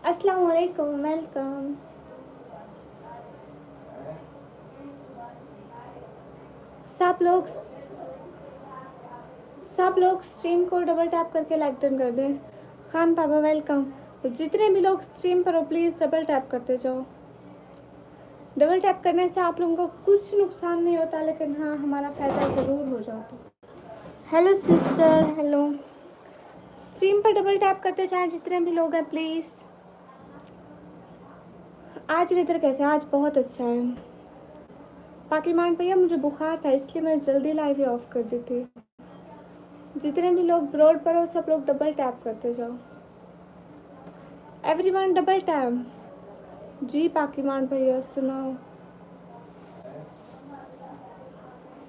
अस्सलाम वालेकुम, वेलकम। सब लोग सब लोग स्ट्रीम को डबल टैप करके लाइक डन कर दें। खान पापा वेलकम। जितने भी लोग स्ट्रीम पर हो प्लीज़ डबल टैप करते जाओ। डबल टैप करने से आप लोगों को कुछ नुकसान नहीं होता, लेकिन हाँ हमारा फ़ायदा ज़रूर हो जाता। Hello sister, hello. स्ट्रीम पर डबल टैप करते जाएं जितने भी लोग हैं प्लीज़। आज वेदर कैसे? आज बहुत अच्छा है। पाकिमान भैया मुझे बुखार था इसलिए मैं जल्दी लाइव ही ऑफ कर दी थी। जितने भी लोग ब्रॉड पर हो सब लोग डबल टैप करते जाओ। Everyone double tap. जी पाकिमान भैया सुनाओ।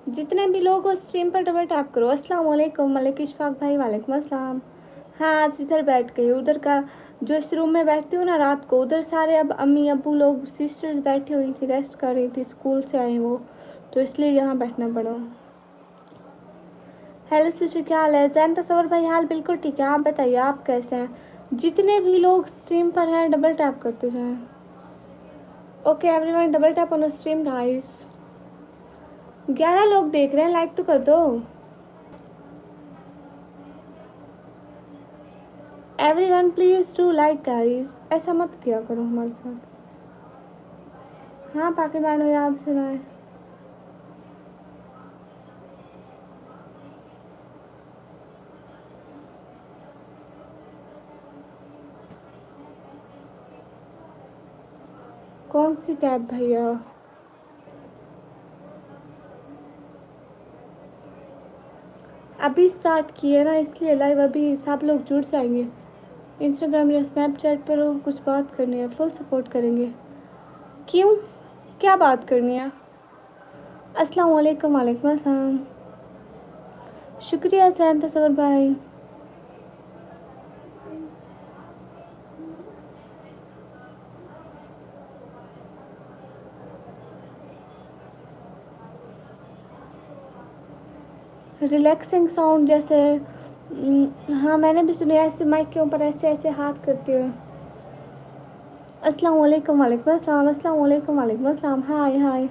जितने भी लोग हो स्ट्रीम पर डबल टैप करो। अस्सलाम वालेकुम मलिक इशफाक भाई, वालेकुम अस्सलाम। हाँ आज इधर बैठ गई, उधर का जो इस रूम में बैठती हूँ ना रात को, उधर सारे अब अम्मी अब्बू लोग सिस्टर्स बैठी हुई थी, रेस्ट कर रही थी, स्कूल से आई वो, तो इसलिए यहाँ बैठना पड़ा। हेलो सिस्टर, क्या हाल है? जैन तस्वर भाई हाल बिल्कुल ठीक है, आप बताइए आप कैसे हैं? जितने भी लोग स्ट्रीम पर हैं डबल टैप करते जाएं। Okay everyone double tap on stream guys. 11 लोग देख रहे हैं, लाइक तो कर दो। Everyone please to like guys, ऐसा मत किया करो हमारे साथ। हाँ पाकिस्तान हो आप सुनाए। कौन सी कैब भैया? अभी स्टार्ट किए ना इसलिए लाइव, अभी सब लोग जुड़ जाएंगे। इंस्टाग्राम या स्नैपचैट पर हो, कुछ बात करनी है फुल सपोर्ट करेंगे। क्यों, क्या बात करनी है? अस्सलाम वालेकुम, वालेकुम अस्सलाम। शुक्रिया जैन तस्वर भाई। रिलैक्सिंग साउंड जैसे हाँ मैंने भी सुना, ऐसे माइक के ऊपर ऐसे ऐसे हाथ करती हूँ। अस्सलाम वालेकुम, वालेकुम अस्सलाम, अस्सलाम वालेकुम, वालेकुम अस्सलाम, हाय हाय।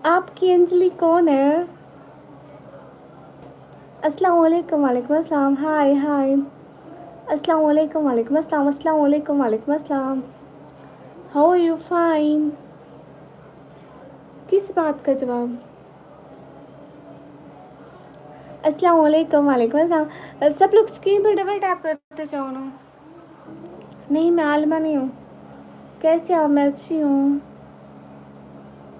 आपकी अंजलि कौन है? अस्सलाम वालेकुम, वालेकुम अस्सलाम, हाय हाय। अस्सलाम वालेकुम, वालेकुम अस्सलाम, अस्सलाम वालेकुम, वालेकुम अस्सलाम। How are you? फाइन। किस बात का जवाब? अस्सलाम वालेकुम, वालेकुम अस्सलाम। सब लोग स्क्रीन पर डबल टैप करते जाओ ना। नहीं मैं आलमा नहीं हूँ। कैसे आप? मैं अच्छी हूँ।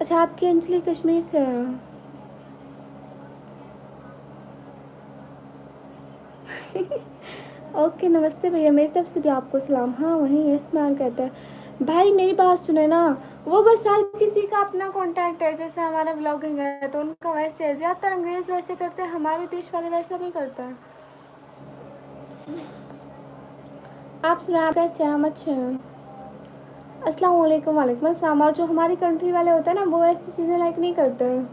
अच्छा आपकी अंजलि कश्मीर से है? ओके नमस्ते भैया, मेरी तरफ से भी आपको सलाम। हाँ वहीं इस्माइल कहता है। भाई मेरी बात सुने ना, वो बस हर किसी का अपना कॉन्टैक्ट है, जैसे हमारा ब्लॉगिंग है तो उनका वैसे है, ज़्यादातर अंग्रेज़ वैसे करते हैं, हमारे देश वाले वैसा नहीं करते हैं। आप सुनाए आप कैसे हैं? हम अच्छे हैं। अस्सलाम वालेकुम, वालेकुम अस्सलाम। और जो हमारी कंट्री वाले होते हैं ना वो ऐसी चीज़ें लाइक नहीं करते हैं।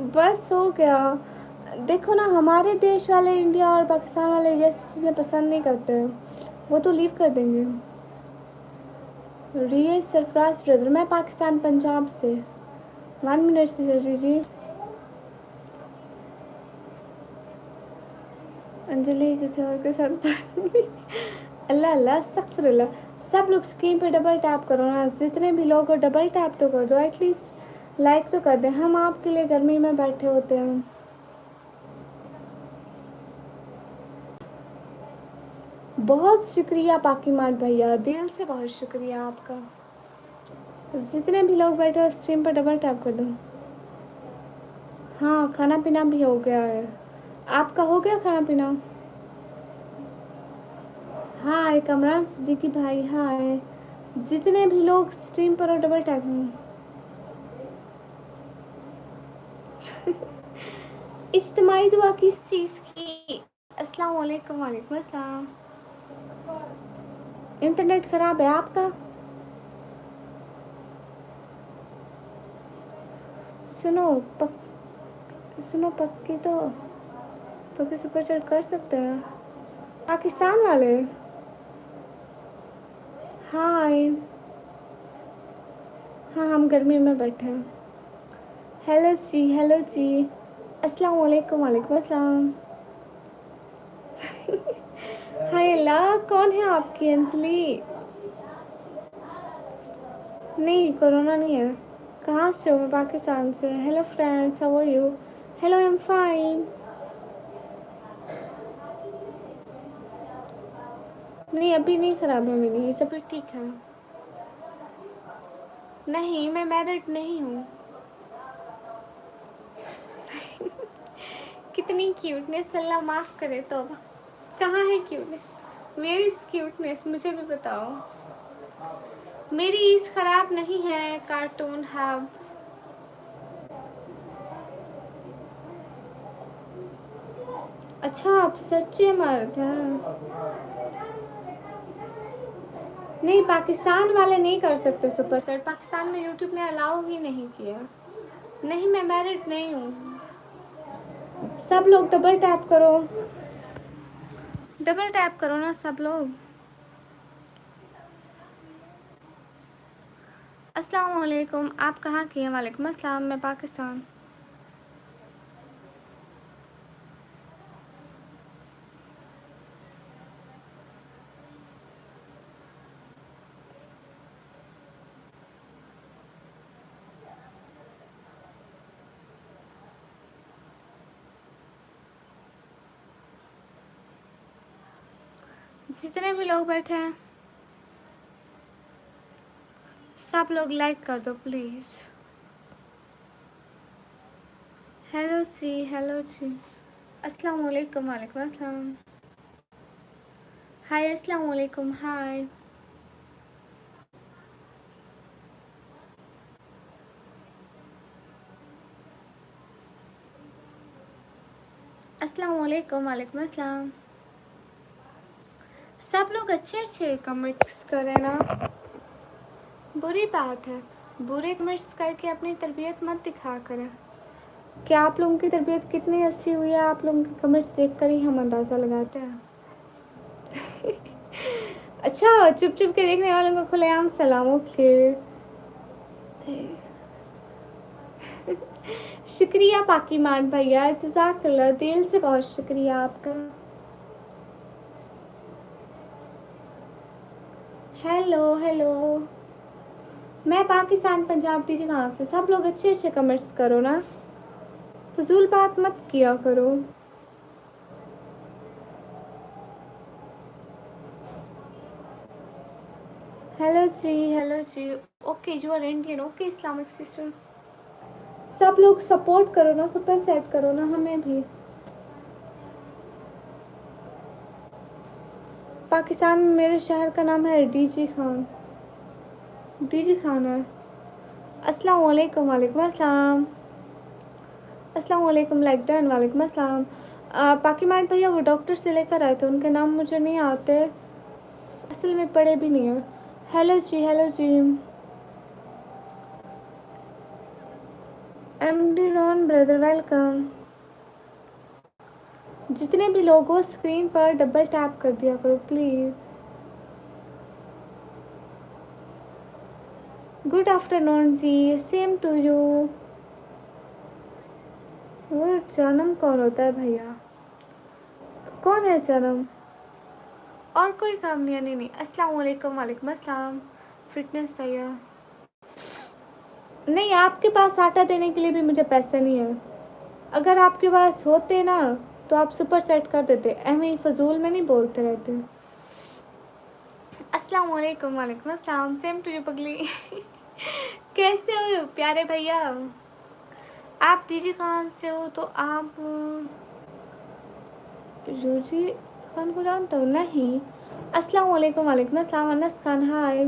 बस हो गया। देखो ना हमारे देश वाले इंडिया और पाकिस्तान वाले जैसी चीज़ें पसंद नहीं करते हैं, वो तो लीव कर देंगे। रिए सरफराज ब्रदर, मैं पाकिस्तान पंजाब से। 1 मिनट से जी। अंजलि किसी और के साथ अल्लाह अल्लाह अस्तगफिरुल्लाह। सब लोग स्क्रीन पे डबल टैप करो ना, जितने भी लोग हो डबल टैप तो कर दो, एटलीस्ट लाइक तो कर दें, हम आपके लिए गर्मी में बैठे होते हैं। बहुत शुक्रिया पाकीमाट भैया, दिल से बहुत शुक्रिया आपका। जितने भी लोग बैठे हो स्ट्रीम पर डबल टैप कर दो। हाँ खाना पीना भी हो गया है। आपका हो गया खाना पीना? हाय कमरान सिद्दीकी भाई, हाय। जितने भी लोग स्ट्रीम पर हो डबल टैप में। इज्तिमाई दुआ किस चीज़ की? अस्सलाम वालेकुम, वालेकुम अस्सलाम। इंटरनेट ख़राब है आपका? सुनो सुनो पक्की तो पक्की सुपर चैट कर सकते हैं पाकिस्तान वाले। हाय। हाँ हम गर्मी में बैठे हैं। हेलो जी हेलो जी। अस्सलाम वालेकुम वालेकुम अस्सलाम। हाय अल्लाह कौन है आपकी अंजलि? नहीं कोरोना नहीं है। कहाँ से हो? मैं पाकिस्तान से। Hello friends how are you? Hello I am fine. नहीं अभी नहीं ख़राब है मेरी तबीयत ठीक है। नहीं मैं मैरिड नहीं हूँ। कितनी क्यूटनेस अल्लाह माफ़ करे तो। कहाँ है क्यूटनेस? मेरी क्यूटनेस मुझे भी बताओ। मेरी ईज ख़राब नहीं है कार्टून हैव। अच्छा आप सच्चे मर्द हैं। नहीं पाकिस्तान वाले नहीं कर सकते सुपर चैट। पाकिस्तान में यूट्यूब ने अलाउ ही नहीं किया। नहीं मैं मैरिड नहीं हूँ। सब लोग डबल टैप करो। डबल टैप करो ना सब लोग। अस्सलाम वालेकुम। आप कहाँ की हैं? वालेकुम अस्सलाम। मैं पाकिस्तान। जितने भी लोग बैठे हैं सब लोग लाइक कर दो प्लीज़। हेलो जी हेलो जी। अस्सलाम वालेकुम वालेकुम अस्सलाम। हाय अस्सलाम वालेकुम हाय। अस्सलाम वालेकुम वालेकुम अस्सलाम। सब लोग अच्छे अच्छे कमेंट्स करें ना। बुरी बात है बुरे कमेंट्स करके अपनी तरबियत मत दिखा करें। क्या आप लोगों की तरबियत कितनी अच्छी हुई है आप लोगों के कमेंट्स देख कर ही हम अंदाज़ा लगाते हैं। अच्छा चुप चुप के देखने वालों को खुलेआम सलामों के। शुक्रिया पाकीमान भैया जज़ाकल्लाह दिल से बहुत शुक्रिया आपका। Hello hello. मैं पाकिस्तान पंजाब टीचर कहाँ से। सब लोग अच्छे अच्छे कमेंट्स करो ना। फजूल बात मत किया करो। Hello ji. Okay you are Indian okay Islamic sister. सब लोग सपोर्ट करो ना सुपर सेट करो ना हमें भी। पाकिस्तान में मेरे शहर का नाम है डीजी खान। डीजी खान है। अस्सलाम वालेकुम वालेकुम अस्सलाम। अस्सलाम वालेकुम लाइक डन वालेकुम अस्सलाम। पाकीमान भैया वो डॉक्टर से लेकर आए थे उनके नाम मुझे नहीं आते असल में पढ़े भी नहीं है। हेलो जी हेलो जी। MD Ron brother welcome. जितने भी लोग हो स्क्रीन पर डबल टैप कर दिया करो please. Good afternoon ji same to you. वो जन्म कौन होता है भैया? कौन है जन्म? और कोई काम नहीं है। नहीं अस्सलाम वालेकुम वालेकुम अस्सलाम। फिटनेस भैया नहीं आपके पास आटा देने के लिए भी मुझे पैसे नहीं है। अगर आपके पास होते ना तो आप सुपर सेट कर देते। ऐਵੇਂ ही फजूल में नहीं बोलते रहते। अस्सलाम वालेकुम वालेकुम अस्सलाम सेम टू यू पगली। कैसे हो प्यारे भैया? आप डीजी खान से हो तो आप रोजी खान को जानते हो? नहीं। अस्सलाम वालेकुम वालेकुम अस्सलाम अनस खान हाय।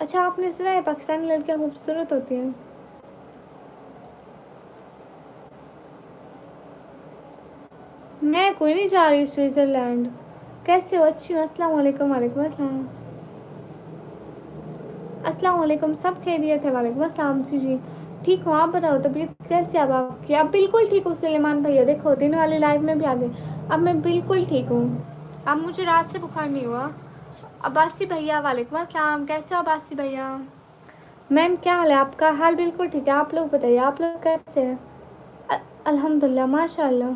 अच्छा आपने सुना है पाकिस्तानी लड़कियां खूबसूरत होती हैं? मैं कोई नहीं जा रही स्विट्ज़रलैंड। कैसे हो? अच्छी हूँ। अस्सलाम वालेकुम वालेकुम अस्सलाम। अस्सलाम वालेकुम, सब खैरियत है? वालेकुम अस्सलाम जी जी, ठीक हो आप बताओ, तबीयत कैसी है अब आपकी? अब बिल्कुल ठीक हूँ सुलेमान भैया, देखो दिन वाली लाइव में भी आ गए, अब मैं बिल्कुल ठीक हूँ। अब मुझे रात से बुखार नहीं हुआ। अब्बासी भैया वालेकुम अस्सलाम, कैसे हो अब्बासी भैया? मैम क्या हाल है आपका? हाल बिल्कुल ठीक है, आप लोग बताइए, आप लोग कैसे हैं? अल्हम्दुलिल्लाह माशाल्लाह।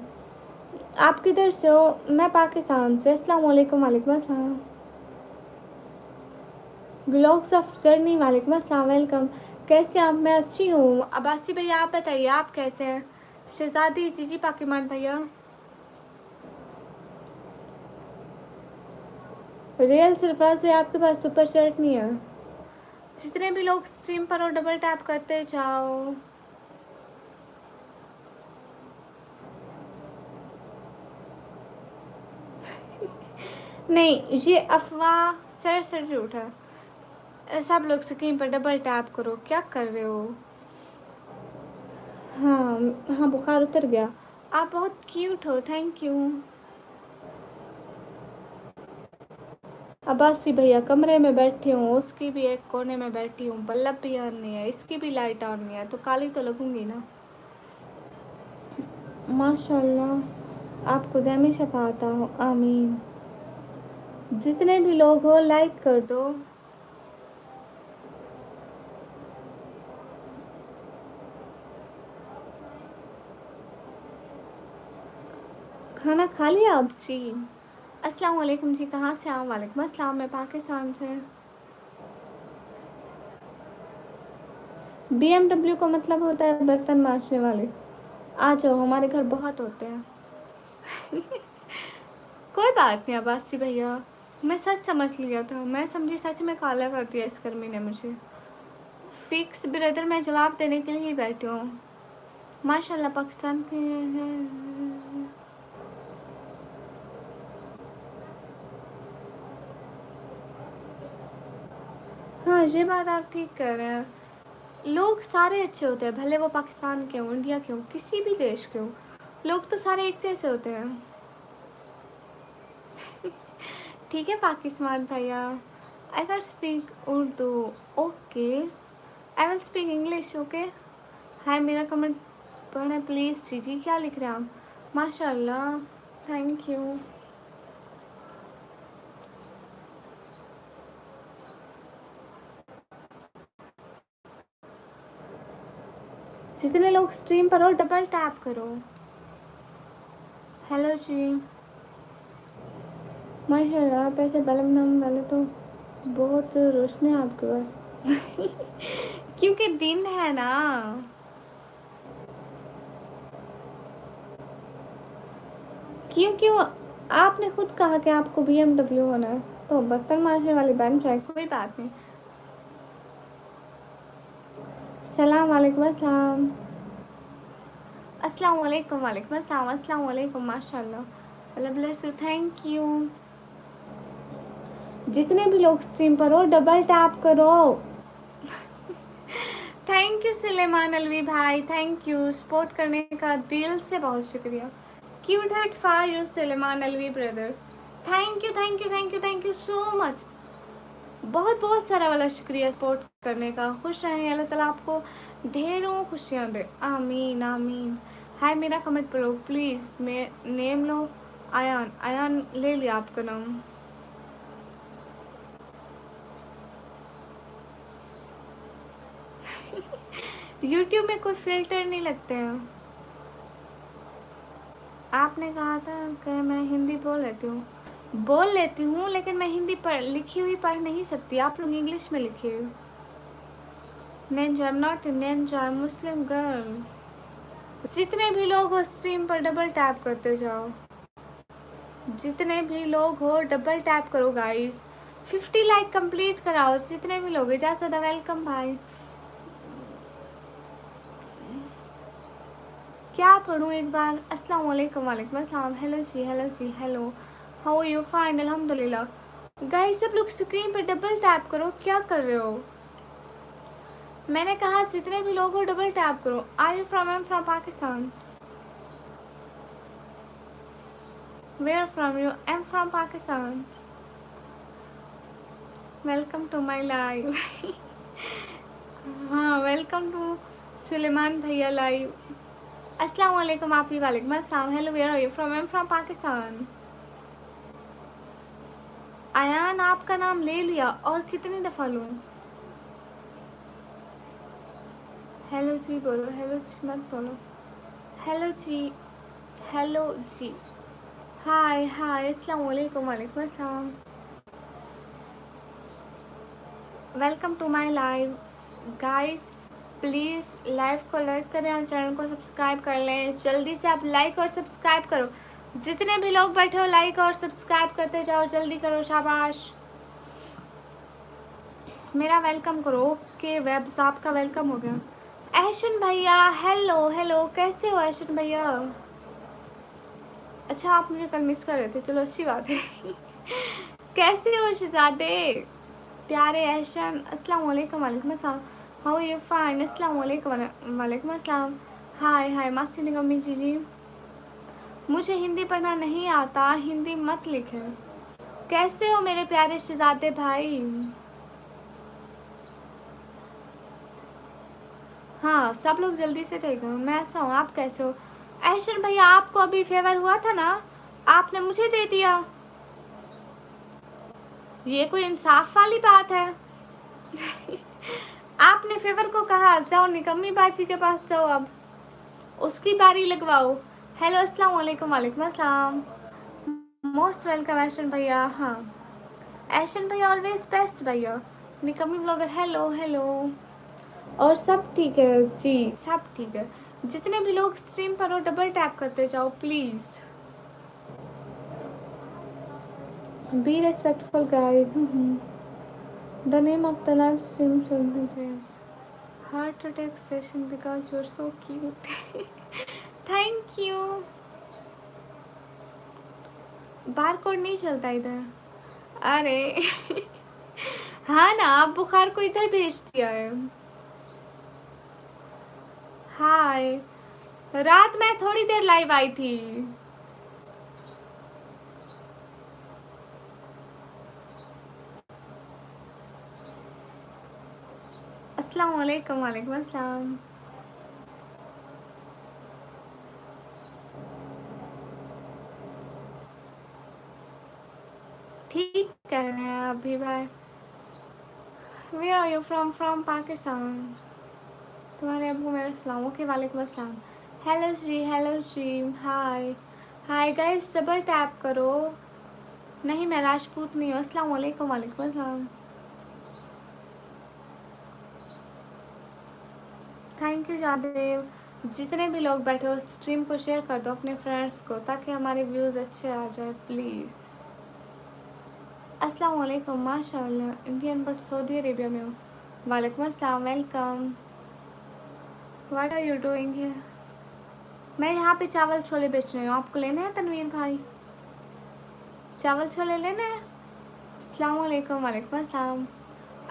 आप किधर से हो? मैं पाकिस्तान से। अस्सलाम वालेकुम। वालेकुम अस्सलाम। ब्लॉग्स ऑफ जर्नी, वालेकुम अस्सलाम, वेलकम। कैसे आप? मैं अच्छी हूँ। अब्बासी भैया आप बताइए, आप कैसे हैं? शहजादी जीजी पाकिमान भैया, रियल सरफराज से आपके पास सुपर शर्ट नहीं है? जितने भी लोग स्ट्रीम पर हो डबल टैप करते जाओ। नहीं, ये अफवाह सर झूठ है। सब लोग स्क्रीन पर डबल टैप करो, क्या कर रहे हो? हाँ हाँ, बुखार उतर गया। आप बहुत क्यूट हो, थैंक यू। अब्बासी भैया कमरे में बैठी हूँ, उसकी भी एक कोने में बैठी हूँ, बल्ब भी ऑन नहीं है, इसकी भी लाइट ऑन नहीं है, तो काली तो लगूंगी ना। माशाल्लाह, आपको दामी शफाता हो, आमीन। जितने भी लोग हो लाइक कर दो। खाना खा लिया आप जी? अस्सलाम वालेकुम जी, कहाँ से आओ? वालेकुम अस्सलाम, मैं पाकिस्तान से। BMW का मतलब होता है बर्तन मांजने वाले। आ जाओ, हमारे घर बहुत होते हैं। कोई बात नहीं अब्बासी भैया, मैं सच समझ लिया था, मैं समझी सच में काला कर दिया इस गर्मी ने मुझे। फिक्स ब्रदर, मैं जवाब देने के लिए ही बैठी हूँ। माशाल्लाह पाकिस्तान के हैं। हाँ, ये बात आप ठीक कह रहे हैं। लोग सारे अच्छे होते हैं, भले वो पाकिस्तान के हों, इंडिया के हों, किसी भी देश के हों, लोग तो सारे एक जैसे होते हैं। ठीक है पाकिस्तान भैया। I can speak Urdu, okay. I will speak English, okay. Hi, मेरा कमेंट पढ़ें प्लीज़। जी जी, क्या लिख रहे हैं आप? माशाल्लाह, थैंक यू। जितने लोग स्ट्रीम पर हो डबल टैप करो। हेलो जी, माशाल्लाह, आप ऐसे बल्ब नाम वाले तो बहुत रोशनी है आपके पास। क्योंकि दिन है ना। क्यों क्यों? आपने खुद कहा कि आपको BMW होना है, तो बर्तन मांजने वाली बन जाए, कोई बात नहीं। सलाम वालेकुम अस्सलाम। अस्सलाम वालेकुम, वालेकुम अस्सलाम, अस्सलाम वालेकुम, माशाल्लाह, अल्लाह ब्लेस यू, थैंक यू। जितने भी लोग स्ट्रीम पर हो डबल टैप करो। थैंक यू सुलेमान अलवी भाई, थैंक यू, सपोर्ट करने का दिल से बहुत शुक्रिया। Cute heart for you Suleman Alvi brother, thank you thank you thank you thank you so much. बहुत बहुत सारा वाला शुक्रिया सपोर्ट करने का। खुश रहें, अल्लाह ताला आपको ढेरों खुशियाँ दे, आमीन आमीन। हाय, मेरा कमेंट पढ़ो प्लीज़। मैं नेम लो, आयान, आयान ले लिया आपका नाम। यूट्यूब में कोई फिल्टर नहीं लगते हैं। आपने कहा था कि मैं हिंदी बोल लेती हूँ, लेकिन मैं हिंदी पढ़ लिखी हुई पढ़ नहीं सकती, आप लोग इंग्लिश में लिखे हो। Ninja, I am not a ninja, I am Muslim girl. जितने भी लोग हो स्ट्रीम पर डबल टैप करते जाओ। जितने भी लोग हो डबल टैप करो गाइस। 50 लाइक कंप्लीट कराओ जितने भी लोग। इजाज़त, वेलकम भाई। क्या पढ़ूँ एक बार? अस्सलाम वालेकुम, वालेकुम अस्सलाम, hello ji, hello, how are you? Fine अल्हम्दुलिल्लाह। गाइस सब लोग स्क्रीन पर डबल टैप करो, क्या कर रहे हो? मैंने कहा जितने भी लोग हो डबल टैप करो। Are you from? I am from Pakistan. Where from you? I am from Pakistan. Welcome to my live. हाँ, वेलकम टू सुलेमान भैया लाइव। अस्सलाम वालेकुम। आप भी वालेकुम अस्सलाम। Hello, where are you from? I am from Pakistan. Ayaan, आपका नाम ले लिया और कितनी दफ़ा लूँ? हेलो जी बोलो, हेलो जी मत बोलो। हेलो जी, हेलो जी, हाय हाय, अस्सलाम वालेकुम। वालेकुम अस्सलाम। Welcome to my live guys. Please live को लाइक करें और चैनल को सब्सक्राइब कर लें। जल्दी से आप लाइक और सब्सक्राइब करो। जितने भी लोग बैठे हो लाइक और सब्सक्राइब करते जाओ, जल्दी करो, शाबाश। मेरा वेलकम करो। ओके, वेब साहब का वेलकम हो गया। ऐशन भैया, हेलो हेलो, कैसे हो ऐशन भैया? अच्छा, आप मुझे कल मिस कर रहे थे, चलो अच्छी बात है। कैसे हो शहजादे प्यारे ऐशन? अस्सलाम वालेकुम। वालेकुम अस्सलाम। How you fine? अस्सलाम वालेकुम। वालेकुम अस्सलाम। हाय हाय मासी निगमी जी। मुझे हिंदी पढ़ना नहीं आता, हिंदी मत लिखे। कैसे हो मेरे प्यारे शहजादे भाई? हाँ, सब लोग जल्दी से ठीक हो। मैं ऐसा हूँ, आप कैसे हो? ऐशन भैया, आपको अभी फेवर हुआ था ना, आपने मुझे दे दिया। ये कोई इंसाफ वाली बात है? आपने फेवर को कहा जाओ निकम्मी बाजी के पास जाओ, अब उसकी बारी लगवाओ। हेलो, अस्सलाम वालेकुम। वालेकुम अस्सलाम। मोस्ट वेलकम ऐशन भैया। हाँ, ऐशन भैया ऑलवेज बेस्ट भैया। निकम्मी ब्लॉगर, हेलो हेलो। और सब ठीक है जी, सब ठीक है। जितने भी लोग स्ट्रीम पर हो डबल टैप करते जाओ please. Be respectful guys. The name of the live stream should be heart attack session because you are so cute. Thank you. Bar code नहीं चलता इधर। अरे हाँ ना, आप बुखार को इधर भेज दिया है। हाय, रात में थोड़ी देर लाइव आई थी। अस्सलाम वालेकुम। वालेकुम अस्सलाम। ठीक कह रहे हैं अभी भाई। Where are you from? From Pakistan. तुम्हारे अबू मेरा सलाम। ओके, वालेकुम अस्सलाम। हेलो जी, hello ji, hi hi guys, double tap करो। नहीं, मैं राजपूत नहीं हूँ। अस्सलाम वालेकुम। वालेकुम अस्सलाम। Thank you Jadev. जितने भी लोग बैठे हो स्ट्रीम को शेयर कर दो अपने फ्रेंड्स को, ताकि हमारे व्यूज़ अच्छे आ जाए प्लीज़। अस्सलाम वालेकुम। माशाल्लाह, इंडियन बट सऊदी अरेबिया में हो। वालेकुम अस्सलाम, welcome. What are you doing here? मैं यहाँ पे चावल छोले बेच रही हूँ। आपको लेने हैं तनवीर भाई? चावल छोले लेने हैं? अस्सलाम वालेकुम। वालेकुम अस्सलाम।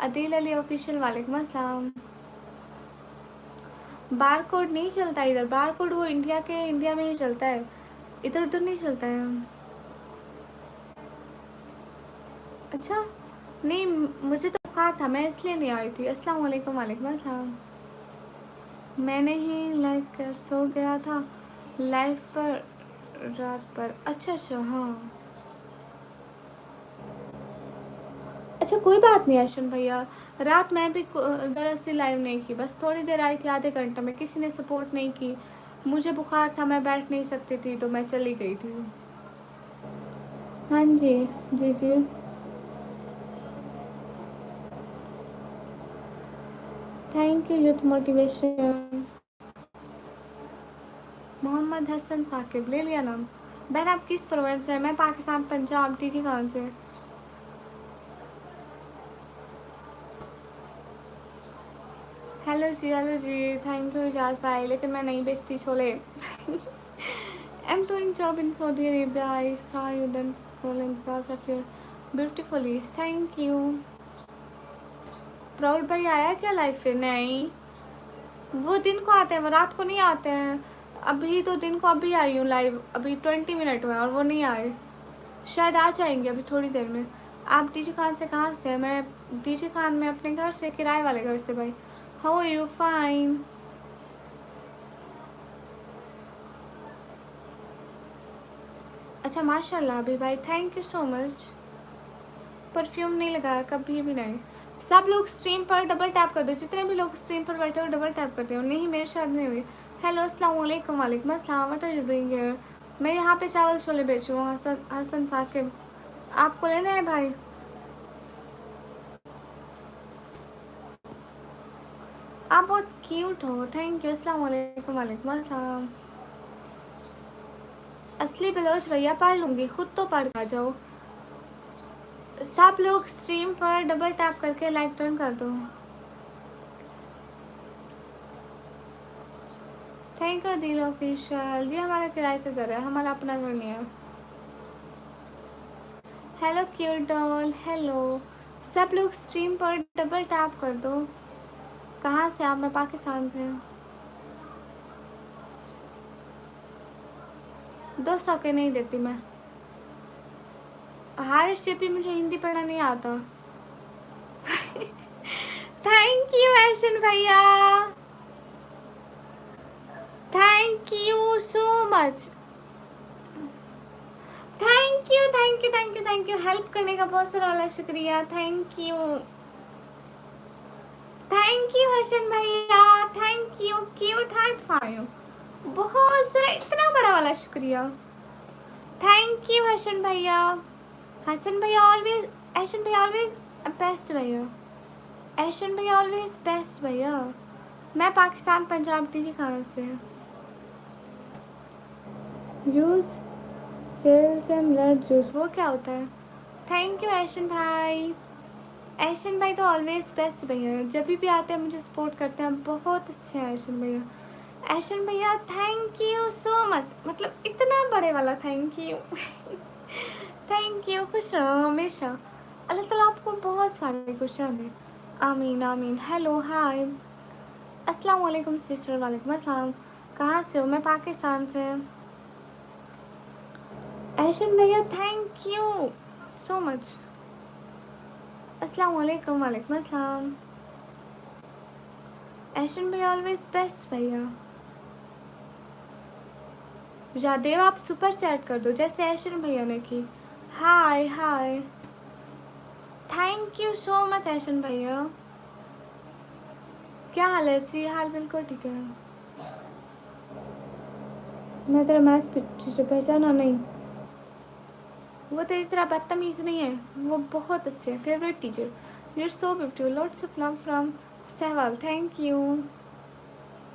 अदील अली ऑफिशियल, वालेकुम अस्सलाम। बार कोड नहीं चलता इधर। बार कोड वो इंडिया में ही चलता है, इधर उधर नहीं चलता है। अच्छा, नहीं, मुझे तो बुखार था, मैं इसलिए नहीं आई थी। अस्सलाम वालेकुम। वालेकुम अस्सलाम। मैंने ही लाइक सो गया था लाइव पर रात पर। अच्छा अच्छा, हाँ। अच्छा, कोई बात नहीं आशन भैया। रात मैं भी दरअसल लाइव नहीं की, बस थोड़ी देर आई थी, आधे घंटे में। किसी ने सपोर्ट नहीं की। मुझे बुखार था, मैं बैठ नहीं सकती थी, तो मैं चली गई थी। हाँ जी, जी जी। Thank you youth motivation. Mohammad Hasan Saqib, ले लिया नाम। बहन, आप किस प्रोविंस से? मैं पाकिस्तान, पंजाब। टीजी कहाँ से? Hello ji, hello ji, thank you Ijaz भाई, लेकिन मैं नहीं बेचती छोले। I am doing job in Saudi Arabia. आई saw you then scrolling because of your beautiful ease. Thank you. Proud भाई आया क्या लाइफ पे? नहीं, वो दिन को आते हैं, वो रात को नहीं आते हैं। अभी तो दिन को अभी आई हूँ लाइव, अभी 20 मिनट हुए और वो नहीं आए। शायद आ जाएंगे अभी थोड़ी देर में। आप डीजे खान से कहाँ से हैं? मैं डीजे खान में अपने घर से, किराए वाले घर से भाई। How are you? फाइन। अच्छा माशाल्लाह अभी भाई, thank you so much. Perfume नहीं लगाया कभी भी नहीं। सब लोग स्ट्रीम पर डबल टैप कर दो, जितने भी लोग स्ट्रीम पर बैठे हो डबल टैप करते हो। नहीं मेरी शादी नहीं हुई। हेलो अस्सलाम वालेकुम। वालेकुम अस्सलाम। What are you doing here? मैं यहाँ पे चावल छोले बेच रही हूँ। हसन हसन साकिब, आपको लेना है भाई? आप बहुत क्यूट हो, थैंक यू। अस्सलाम वालेकुम। वालेकुम अस्सलाम। असली बलोच भैया पढ़ लूँगी, खुद तो पढ़ आ जाओ। सब लोग स्ट्रीम पर डबल टैप करके लाइक टर्न कर दो। थैंक यू दिल ऑफिशियल। ये हमारा किराए का घर है, हमारा अपना घर नहीं है। Hello cute doll, hello. सब लोग स्ट्रीम पर डबल टैप कर दो। कहाँ से आप? मैं पाकिस्तान से। 200 के नहीं देती मैं। हर स्टेपी मुझे हिंदी पढ़ना नहीं आता। थैंक यू ऐशन भैया, thank you so much. Thank you thank you thank you thank you. Help करने का बहुत सारा वाला शुक्रिया, thank you. Thank you Hasan भैया, thank you. Cute heart five, बहुत सारा इतना बड़ा वाला शुक्रिया। थैंक यू हसन भैया। हसन भैया ऑलवेज, ऐशन भैया ऑलवेज बेस्ट भैया। ऐशन भैया ऑलवेज बेस्ट भैया। मैं पाकिस्तान पंजाब टीजी कहाँ से है? Use cells and blood juice, वो क्या होता है? थैंक यू ऐशन भाई। ऐशन भाई तो ऑलवेज बेस्ट भैया, जब भी आते हैं मुझे सपोर्ट करते हैं, बहुत अच्छे हैं ऐशन भैया। ऐशन भैया थैंक यू सो मच, मतलब इतना बड़े वाला थैंक यू। थैंक यू, खुश रहो हमेशा, अल्लाह ताला आपको बहुत सारी खुशियाँ दे, आमीन आमीन। हेलो हाय, अस्सलाम वालेकुम सिस्टर। वालेकुम अस्सलाम। कहाँ से हो? मैं पाकिस्तान से। ऐशन भैया थैंक यू सो मच। अस्सलाम वालेकुम। वालेकुम अस्सलाम। ऐशन भैया ऑलवेज बेस्ट भैया। यादेव आप सुपर चैट कर दो जैसे ऐशन भैया ने की। हाय hi, thank you so much Aishan भैया। क्या हाल है? सी हाल बिल्कुल ठीक है। मैं तेरा मैथ टीचर पहचाना नहीं? वो तेरी तरह बदतमीज नहीं है, वो बहुत अच्छे हैं। Favourite teacher, you are so beautiful, lots of love from Sahiwal. Thank you.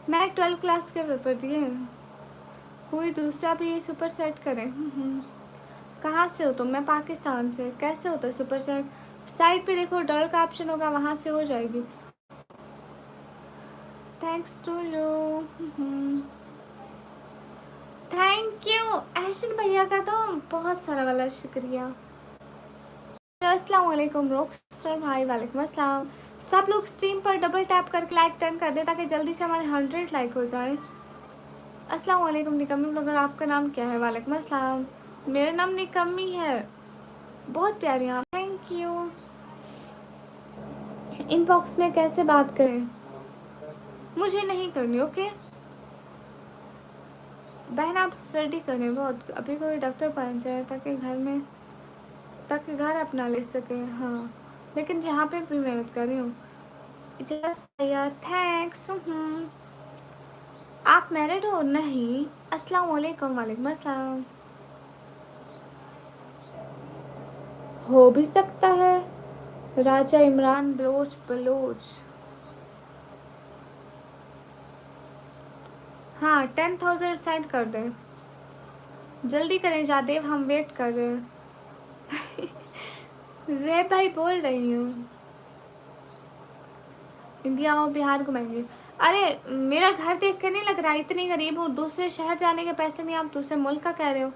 मैं 12 क्लास के पेपर दिए हैं, कोई दूसरा भी सुपर सेट करें। कहाँ से हो तुम? मैं पाकिस्तान से। कैसे होता है सुपर सेट? साइड पे देखो डॉलर का ऑप्शन होगा, वहाँ से हो जाएगी। Thanks to you. Thank you ऐशन भैया का तो बहुत सारा वाला शुक्रिया। अस्सलाम वालेकुम रॉकस्टार भाई। वालेकुम अस्सलाम। सब लोग स्ट्रीम पर डबल टैप करके लाइक टर्न कर दे ताकि जल्दी से हमारे 100 लाइक हो जाए। अस्सलाम वालेकुम निकम्मी ब्लॉगर, आपका नाम क्या है? वालेकुम अस्सलाम। मेरा नाम निकम्मी है, बहुत प्यारी आप। Thank you. इनबॉक्स में कैसे बात करें? मुझे नहीं करनी, ओके बहन, आप स्टडी करें बहुत, अभी कोई डॉक्टर बन जाए ताकि घर में, ताकि घर अपना ले सके। हाँ लेकिन जहाँ पे भी मेहनत कर रही हूँ। जस्ट भैया थैंक्स। आप मैरिड हो? नहीं। अस्सलाम वालेकुम। वालेकुम अस्सलाम। हो भी सकता है। राजा इमरान बलोच बलोच। हाँ 10,000 सेंड कर दें, जल्दी करें जादेव, हम वेट कर रहे हैं। जैब भाई बोल रही हूँ, इंडिया और बिहार घुमाएंगे। अरे मेरा घर देख के नहीं लग रहा, इतनी गरीब हूँ, दूसरे शहर जाने के पैसे नहीं, आप दूसरे मुल्क का कह रहे हो।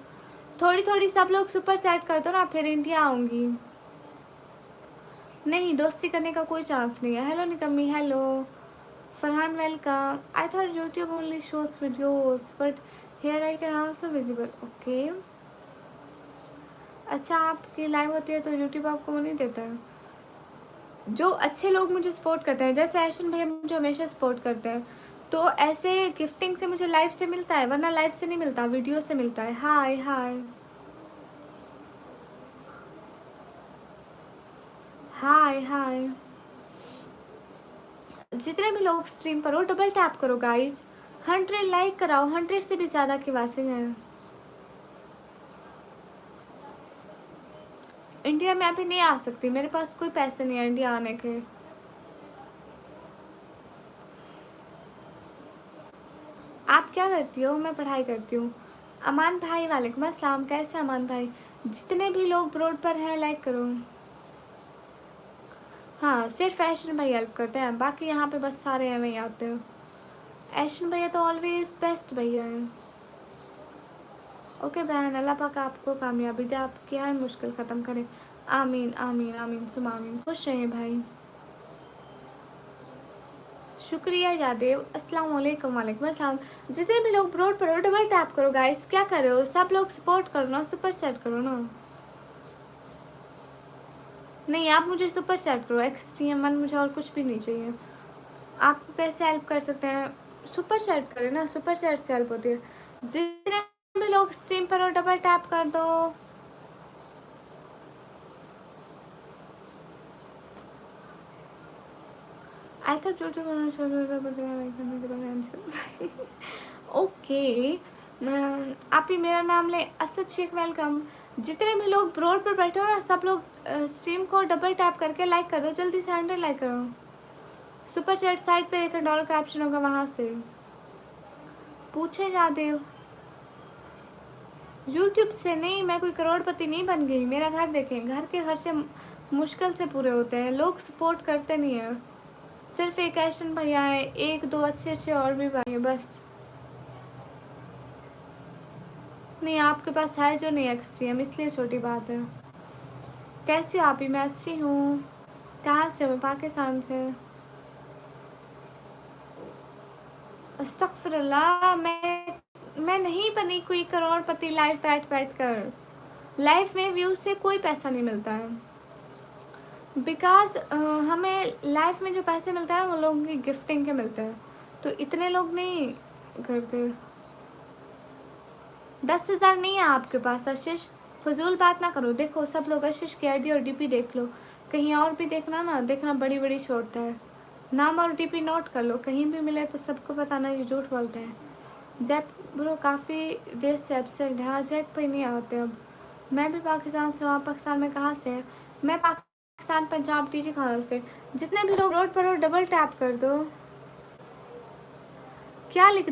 थोड़ी थोड़ी सब लोग सुपर सेट कर दो ना, फिर इंडिया आऊँगी। नहीं दोस्ती करने का कोई चांस नहीं है। हेलो निकम्मी, hello Farhan, welcome. I thought YouTube only shows videos but here I can also visible, okay. अच्छा, आपकी लाइव होती है तो यूट्यूब आपको वो नहीं देता है? जो अच्छे लोग मुझे सपोर्ट करते हैं, जैसे ऐशन भैया मुझे हमेशा सपोर्ट करते हैं, तो ऐसे गिफ्टिंग से मुझे लाइव से मिलता है, वरना लाइव से नहीं मिलता, वीडियो से मिलता है। हाय हाय हाय हाय। जितने भी लोग स्ट्रीम पर हो डबल टैप करो गाइज, 100 लाइक कराओ, 100 से भी ज़्यादा की वाचिंग है। इंडिया में अभी नहीं आ सकती, मेरे पास कोई पैसे नहीं है इंडिया आने के। आप क्या करती हो? मैं पढ़ाई करती हूँ। अमान भाई वालेकुम अस्सलाम, कैसे अमान भाई? जितने भी लोग ब्रॉड पर हैं लाइक करो। हाँ, सिर्फ ऐशन भाई हेल्प करते हैं, बाकी यहाँ पे बस सारे एवं ही आते हैं। ऐशन भैया तो ऑलवेज बेस्ट भैया हैं। ओके बहन, अल्लाह पाक आपको कामयाबी दे, आपकी हर मुश्किल ख़त्म करे। आमीन आमीन आमीन सुम आमीन। खुश रहें भाई। शुक्रिया यादेव, अस्सलाम वालेकुम। वालेकुम अस्सलाम। जितने भी लोग ब्रॉड पर हो डबल टैप करो गाइस, क्या कर रहे हो? सब लोग सपोर्ट करो ना, सुपर चैट करो ना। नहीं, आप मुझे सुपर चैट करो, XTM1, मुझे और कुछ भी नहीं चाहिए। आपको कैसे हेल्प कर सकते हैं? सुपर चैट करें ना, सुपर चैट से हेल्प होती है। जितने भी लोग स्ट्रीम पर हो डबल टैप कर दो। आई थॉट ओके, आप ही मेरा नाम ले। असद शेख वेलकम। जितने भी लोग ब्रॉड पर बैठे हो ना, सब लोग स्ट्रीम को डबल टैप करके लाइक कर दो, जल्दी से 100 लाइक करो। सुपर चैट साइड पे एक डॉलर का ऑप्शन होगा, वहाँ से पूछे यादेव। यूट्यूब से नहीं, मैं कोई करोड़पति नहीं बन गई। मेरा घर देखें, घर के खर्चे मुश्किल से पूरे होते हैं, लोग सपोर्ट करते नहीं हैं। सिर्फ एक ऐशन भैया है, एक दो अच्छे अच्छे और भी भाई हैं बस। नहीं, आपके पास है जो नहीं XTM, इसलिए छोटी बात है। कैसी हो आप ही? मैं अच्छी हूँ। कहाँ से? मैं पाकिस्तान से। अस्तगफिरुल्लाह, मैं नहीं बनी कोई करोड़पति लाइव बैठ कर। लाइफ में व्यूज से कोई पैसा नहीं मिलता है, बिकॉज हमें लाइफ में जो पैसे मिलते हैं वो लोगों की गिफ्टिंग के मिलते हैं, तो इतने लोग नहीं करते। 10,000 नहीं है आपके पास आशीष? फजूल बात ना करो। देखो सब लोग आशीष की ID और DP देख लो, कहीं और भी देखना ना, देखना बड़ी बड़ी छोड़ता है। नाम और DP नोट कर लो, कहीं भी मिले तो सबको बताना ये झूठ बोलते हैं। जैक ब्रो काफ़ी देर से एबसेंट है। हाँ, जैक पे नहीं आते अब। मैं भी पाकिस्तान से हूँ। आप पाकिस्तान में कहाँ से है? मैं पाकिस्तान पंजाब टीजी खाना से। जितने भी लोग रोड पर हो डबल टैप कर दो। क्या लिख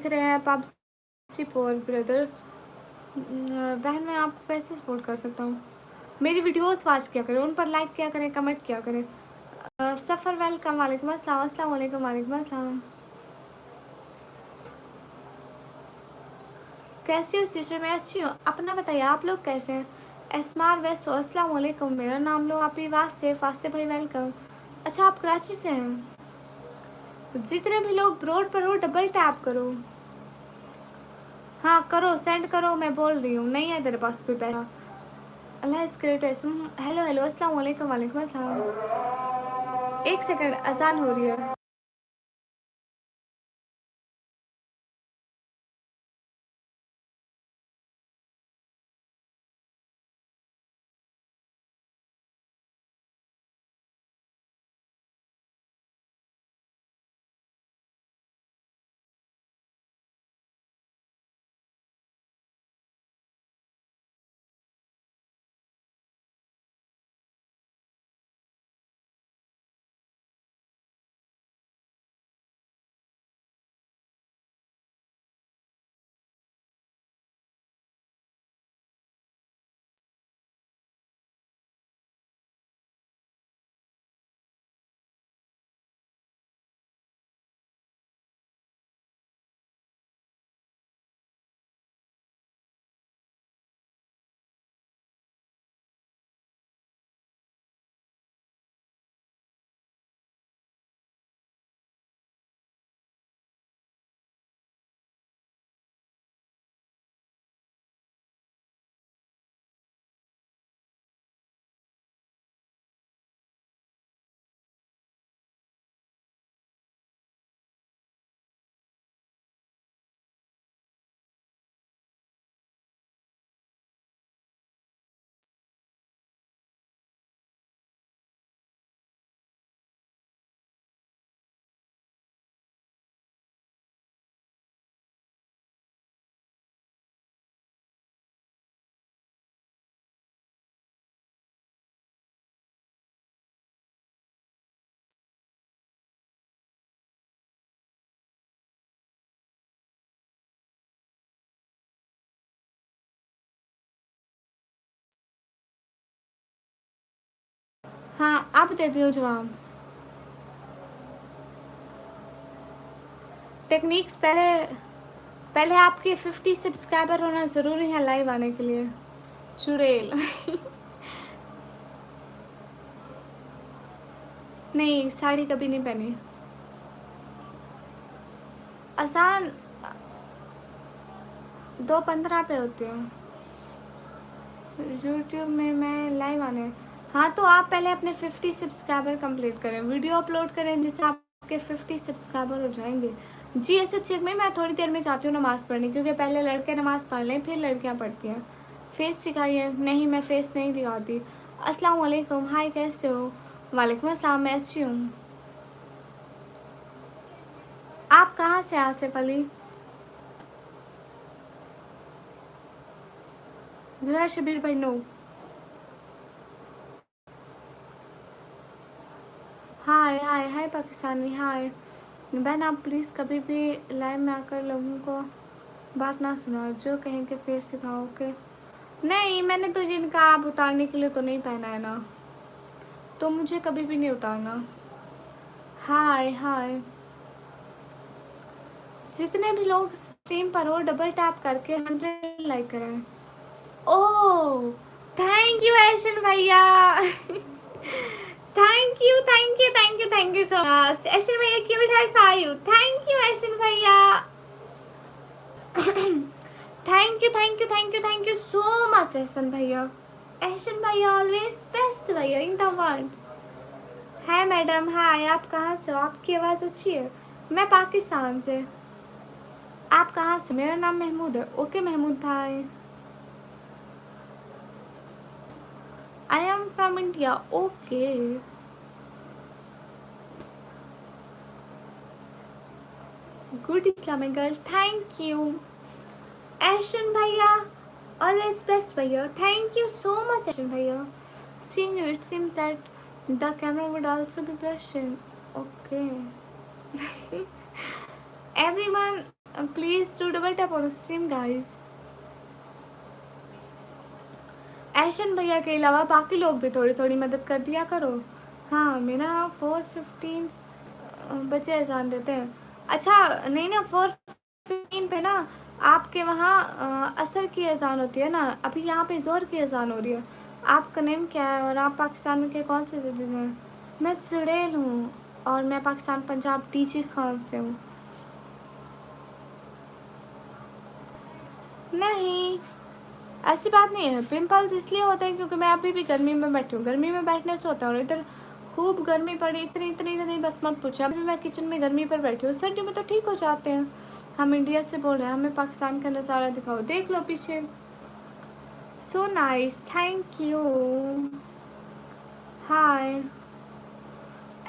रहे हैं पापसी पोर ब्रदर? बहन, मैं आपको कैसे सपोर्ट कर सकता हूँ? मेरी वीडियोस वॉच किया करें, उन पर लाइक किया करें, कमेंट किया करें। सफ़र वेलकम। वालेकुम अस्सलाम, अस्सलाम वालेकुम। वालेकुम अस्सलाम। कैसी हो सिस्टर? मैं अच्छी हूँ, अपना बताइए आप लोग कैसे हैं? एस्मार वैसो, अस्सलाम वालेकुम। मेरा नाम लो आप ही। वास्ते फास्ते भाई वेलकम। अच्छा, आप कराची से हैं? जितने भी लोग ब्रॉड पर हो डबल टैप करो। हाँ करो, सेंड करो, मैं बोल रही हूँ नहीं है तेरे पास कोई पैसा। अल्लाह इज ग्रेटेस्ट। हेलो हेलो, अस्सलाम वालेकुम। वालेकुम अस्सलाम। एक सेकंड, अजान हो रही है। हाँ अब देती हूँ जवाब। टेक्निक्स पहले आपके 50 सब्सक्राइबर होना ज़रूरी है लाइव आने के लिए। चुड़ैल नहीं, साड़ी कभी नहीं पहनी। आसान 2:15 पे होती हूँ यूट्यूब में मैं लाइव आने। हाँ तो आप पहले अपने 50 सब्सक्राइबर कंप्लीट करें, वीडियो अपलोड करें जिससे आपके 50 सब्सक्राइबर हो जाएंगे। जी ऐसे चेक में मैं थोड़ी देर में जाती हूँ नमाज़ पढ़ने, क्योंकि पहले लड़के नमाज़ पढ़ लें फिर लड़कियाँ पढ़ती हैं। फेस सिखाइए। नहीं मैं फेस नहीं दिखाती। अस्सलाम वालेकुम, हाय कैसे हो? वालेकुम अस्सलाम, मैं अच्छी हूँ। आप कहाँ से आसिफ अली? जुहैर शबीर भाई नो। हाय हाय हाय पाकिस्तानी हाय। बहन आप प्लीज़ कभी भी लाइव में आकर लोगों को बात ना सुनाओ, जो कहेंगे फिर सिखाओ के। नहीं मैंने तो जिनका आप उतारने के लिए तो नहीं पहना है ना, तो मुझे कभी भी नहीं उतारना। हाय हाय। जितने भी लोग स्ट्रीम पर हो डबल टैप करके 100 लाइक करें। ओह थैंक यू ऐशन भैया thank you thank you thank you thank you so much Aishan भैया। क्यूट हाई 5 थैंक यू ऐशन भैया thank you thank you thank you thank you so much Aishan भैया। ऐशन भैया always best भैया in the world. Hi madam hi, आप कहाँ से हो? आपकी आवाज़ अच्छी है। मैं पाकिस्तान से। आप कहाँ से? मेरा नाम महमूद है। ओके महमूद भाई। I am from India. Okay good Islamic girl thank you ऐशन भैया ऑलवेज बेस्ट भैया। Thank you so much Aishan भैया। Seeing you, it seems that the camera would also be brushing. Okay. Everyone, please do double tap on the stream, guys. ऐशन भैया के अलावा बाकी लोग भी थोड़ी थोड़ी मदद कर दिया करो। हाँ मेरा 4:15 बजे अजान देते हैं। अच्छा नहीं ना 4:15 पे ना आपके वहाँ असर की अजान होती है ना, अभी यहाँ पे जोर की अजान हो रही है। आपका नेम क्या है और आप पाकिस्तान के कौन से सिटीजन हैं? मैं चुड़ैल हूँ और मैं पाकिस्तान पंजाब टीची खान से हूँ। नहीं ऐसी बात नहीं है। पिंपल्स इसलिए होते हैं क्योंकि मैं अभी भी गर्मी में बैठी हूँ। गर्मी में बैठने से होता है। इधर खूब गर्मी पड़ी, इतनी इतनी इतनी बस मत पूछो। अभी मैं किचन में गर्मी पर बैठी हूँ। सर्दी में तो ठीक हो जाते हैं। हम इंडिया से बोल रहे हैं, हमें पाकिस्तान का नज़ारा दिखाओ। देख लो पीछे। So nice thank you. Hi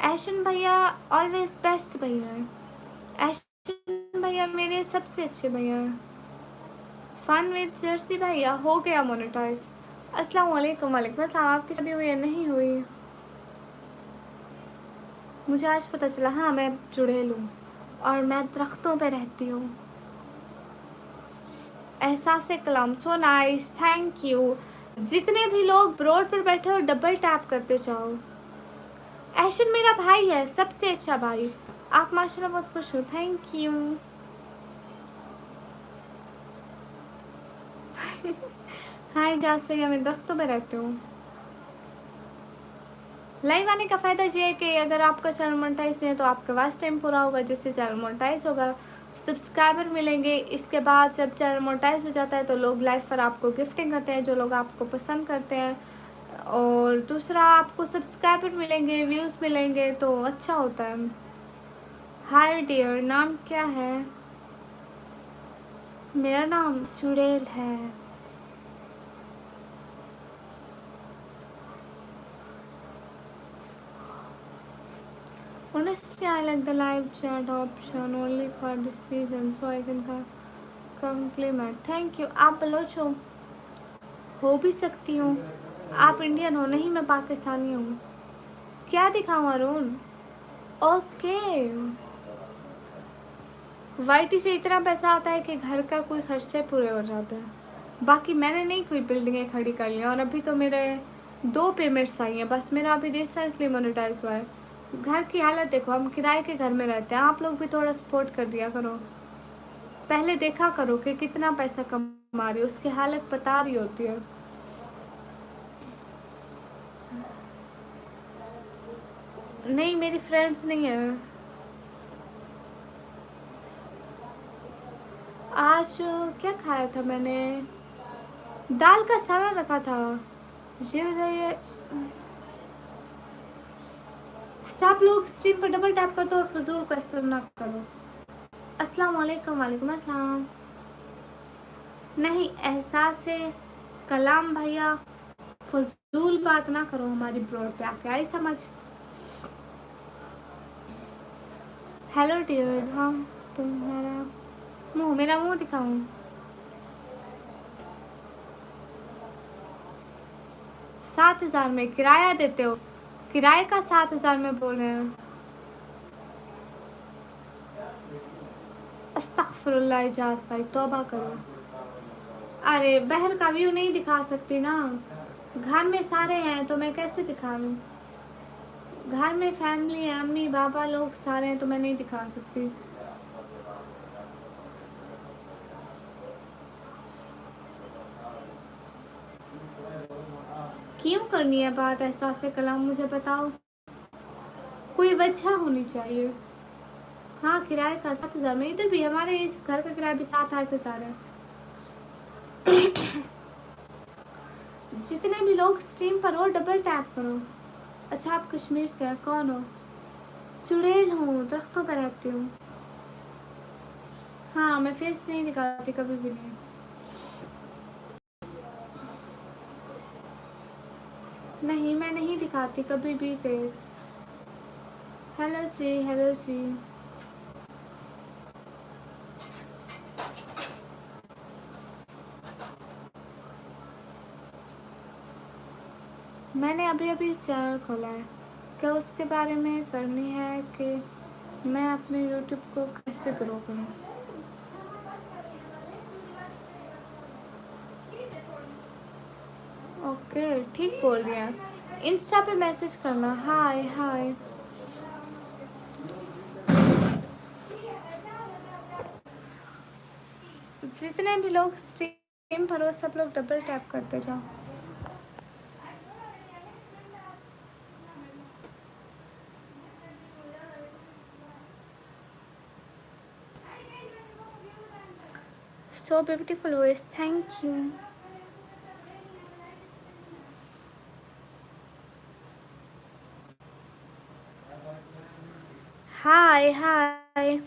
Aishan भैया ऑलवेज बेस्ट भैया है। ऐशन भैया मेरे सबसे अच्छे भैया हैं। फन विद जर्सी भैया हो गया मोनेटाइज। अस्सलाम वालेकुम। वालेकुम अस्सलाम। आपकी शादी हुई या नहीं हुई? मुझे आज पता चला। हाँ मैं चुड़ैल हूँ और मैं दरख्तों पे रहती हूँ। एहसास कलाम सो नाइस थैंक यू। जितने भी लोग ब्रोड पर बैठे हो डबल टैप करते जाओ। ऐशन मेरा भाई है, सबसे अच्छा भाई। आप माशाल्लाह बहुत खुश हो। थैंक यू हाय जास भैया मैं दरख्तों पे रहती हूँ। लाइव आने का फ़ायदा ये है कि अगर आपका चैनल मोनेटाइज नहीं है तो आपका वास्ट टाइम पूरा होगा, जिससे चैनल मोनेटाइज होगा, सब्सक्राइबर मिलेंगे। इसके बाद जब चैनल मोनेटाइज हो जाता है तो लोग लाइव पर आपको गिफ्टिंग करते हैं, जो लोग आपको पसंद करते हैं। और दूसरा आपको सब्सक्राइबर मिलेंगे, व्यूज़ मिलेंगे, तो अच्छा होता है। हाय डियर, नाम क्या है? मेरा नाम चुड़ैल है। Honestly, I like the live chat option only for this reason, so I can compliment. Thank you. आप बलोच हो भी सकती हूँ। आप इंडियन हो? नहीं मैं पाकिस्तानी हूँ। क्या दिखाऊँ अरुण? ओके वाईटी से इतना पैसा आता है कि घर का कोई खर्चे पूरे हो जाते हैं। बाकी मैंने नहीं कोई बिल्डिंगें खड़ी कर ली और अभी तो मेरे 2 पेमेंट्स आई हैं बस। मेरा अभी रिसेंटली मोनेटाइज हुआ है। घर की हालत देखो, हम किराए के घर में रहते हैं। आप लोग भी थोड़ा सपोर्ट कर दिया करो। पहले देखा करो कि कितना पैसा कमा रही हो, उसकी हालत बता रही होती है। नहीं, मेरी फ्रेंड्स नहीं है। आज क्या खाया था मैंने? दाल का साना रखा था। ये बताइए, सब लोग स्क्रीन पर डबल टैप कर दो और फजूल क्वेश्चन ना करो। अस्सलाम वालेकुम। वालेकुम अस्सलाम। नहीं, एहसास है कलाम भैया, फजूल बात ना करो हमारी ब्रॉड पे आके, आई समझ? Hello dear. हाँ, तुम्हारा मुंह, मेरा मुंह दिखाऊं? 7,000 में किराया देते हो? किराए का 7,000 में बोल रहे हैं? अस्तगफुरुल्लाह इजाज भाई, तौबा करो। अरे बाहर का व्यू नहीं दिखा सकती ना, घर में सारे हैं तो मैं कैसे दिखा लूँ? घर में फैमिली है, अम्मी पापा लोग सारे हैं तो मैं नहीं दिखा सकती। क्यों करनी है बात एहसास कलाम, मुझे बताओ, कोई वजह होनी चाहिए। हाँ, किराए का 7,000 में। इधर भी हमारे इस घर का किराया भी 7-8 हज़ार है। जितने भी लोग स्ट्रीम पर हो डबल टैप करो। अच्छा, आप कश्मीर से हैं? कौन हो? चुड़ैल हूँ, दरख्तों पर रहती हूँ। हाँ, मैं फेस नहीं दिखाती कभी भी नहीं। नहीं, मैं नहीं दिखाती कभी भी फेस। हेलो जी, हेलो जी। मैंने अभी अभी चैनल खोला है, क्या उसके बारे में करनी है कि मैं अपने यूट्यूब को कैसे ग्रो करूँ? ओके, ठीक बोल रही हैं। इंस्टा पे मैसेज करना, हाय हाय। जितने भी लोग स्ट्रीम पर हो सब लोग डबल टैप करते जाओ। So beautiful voice, thank you. Hi hi.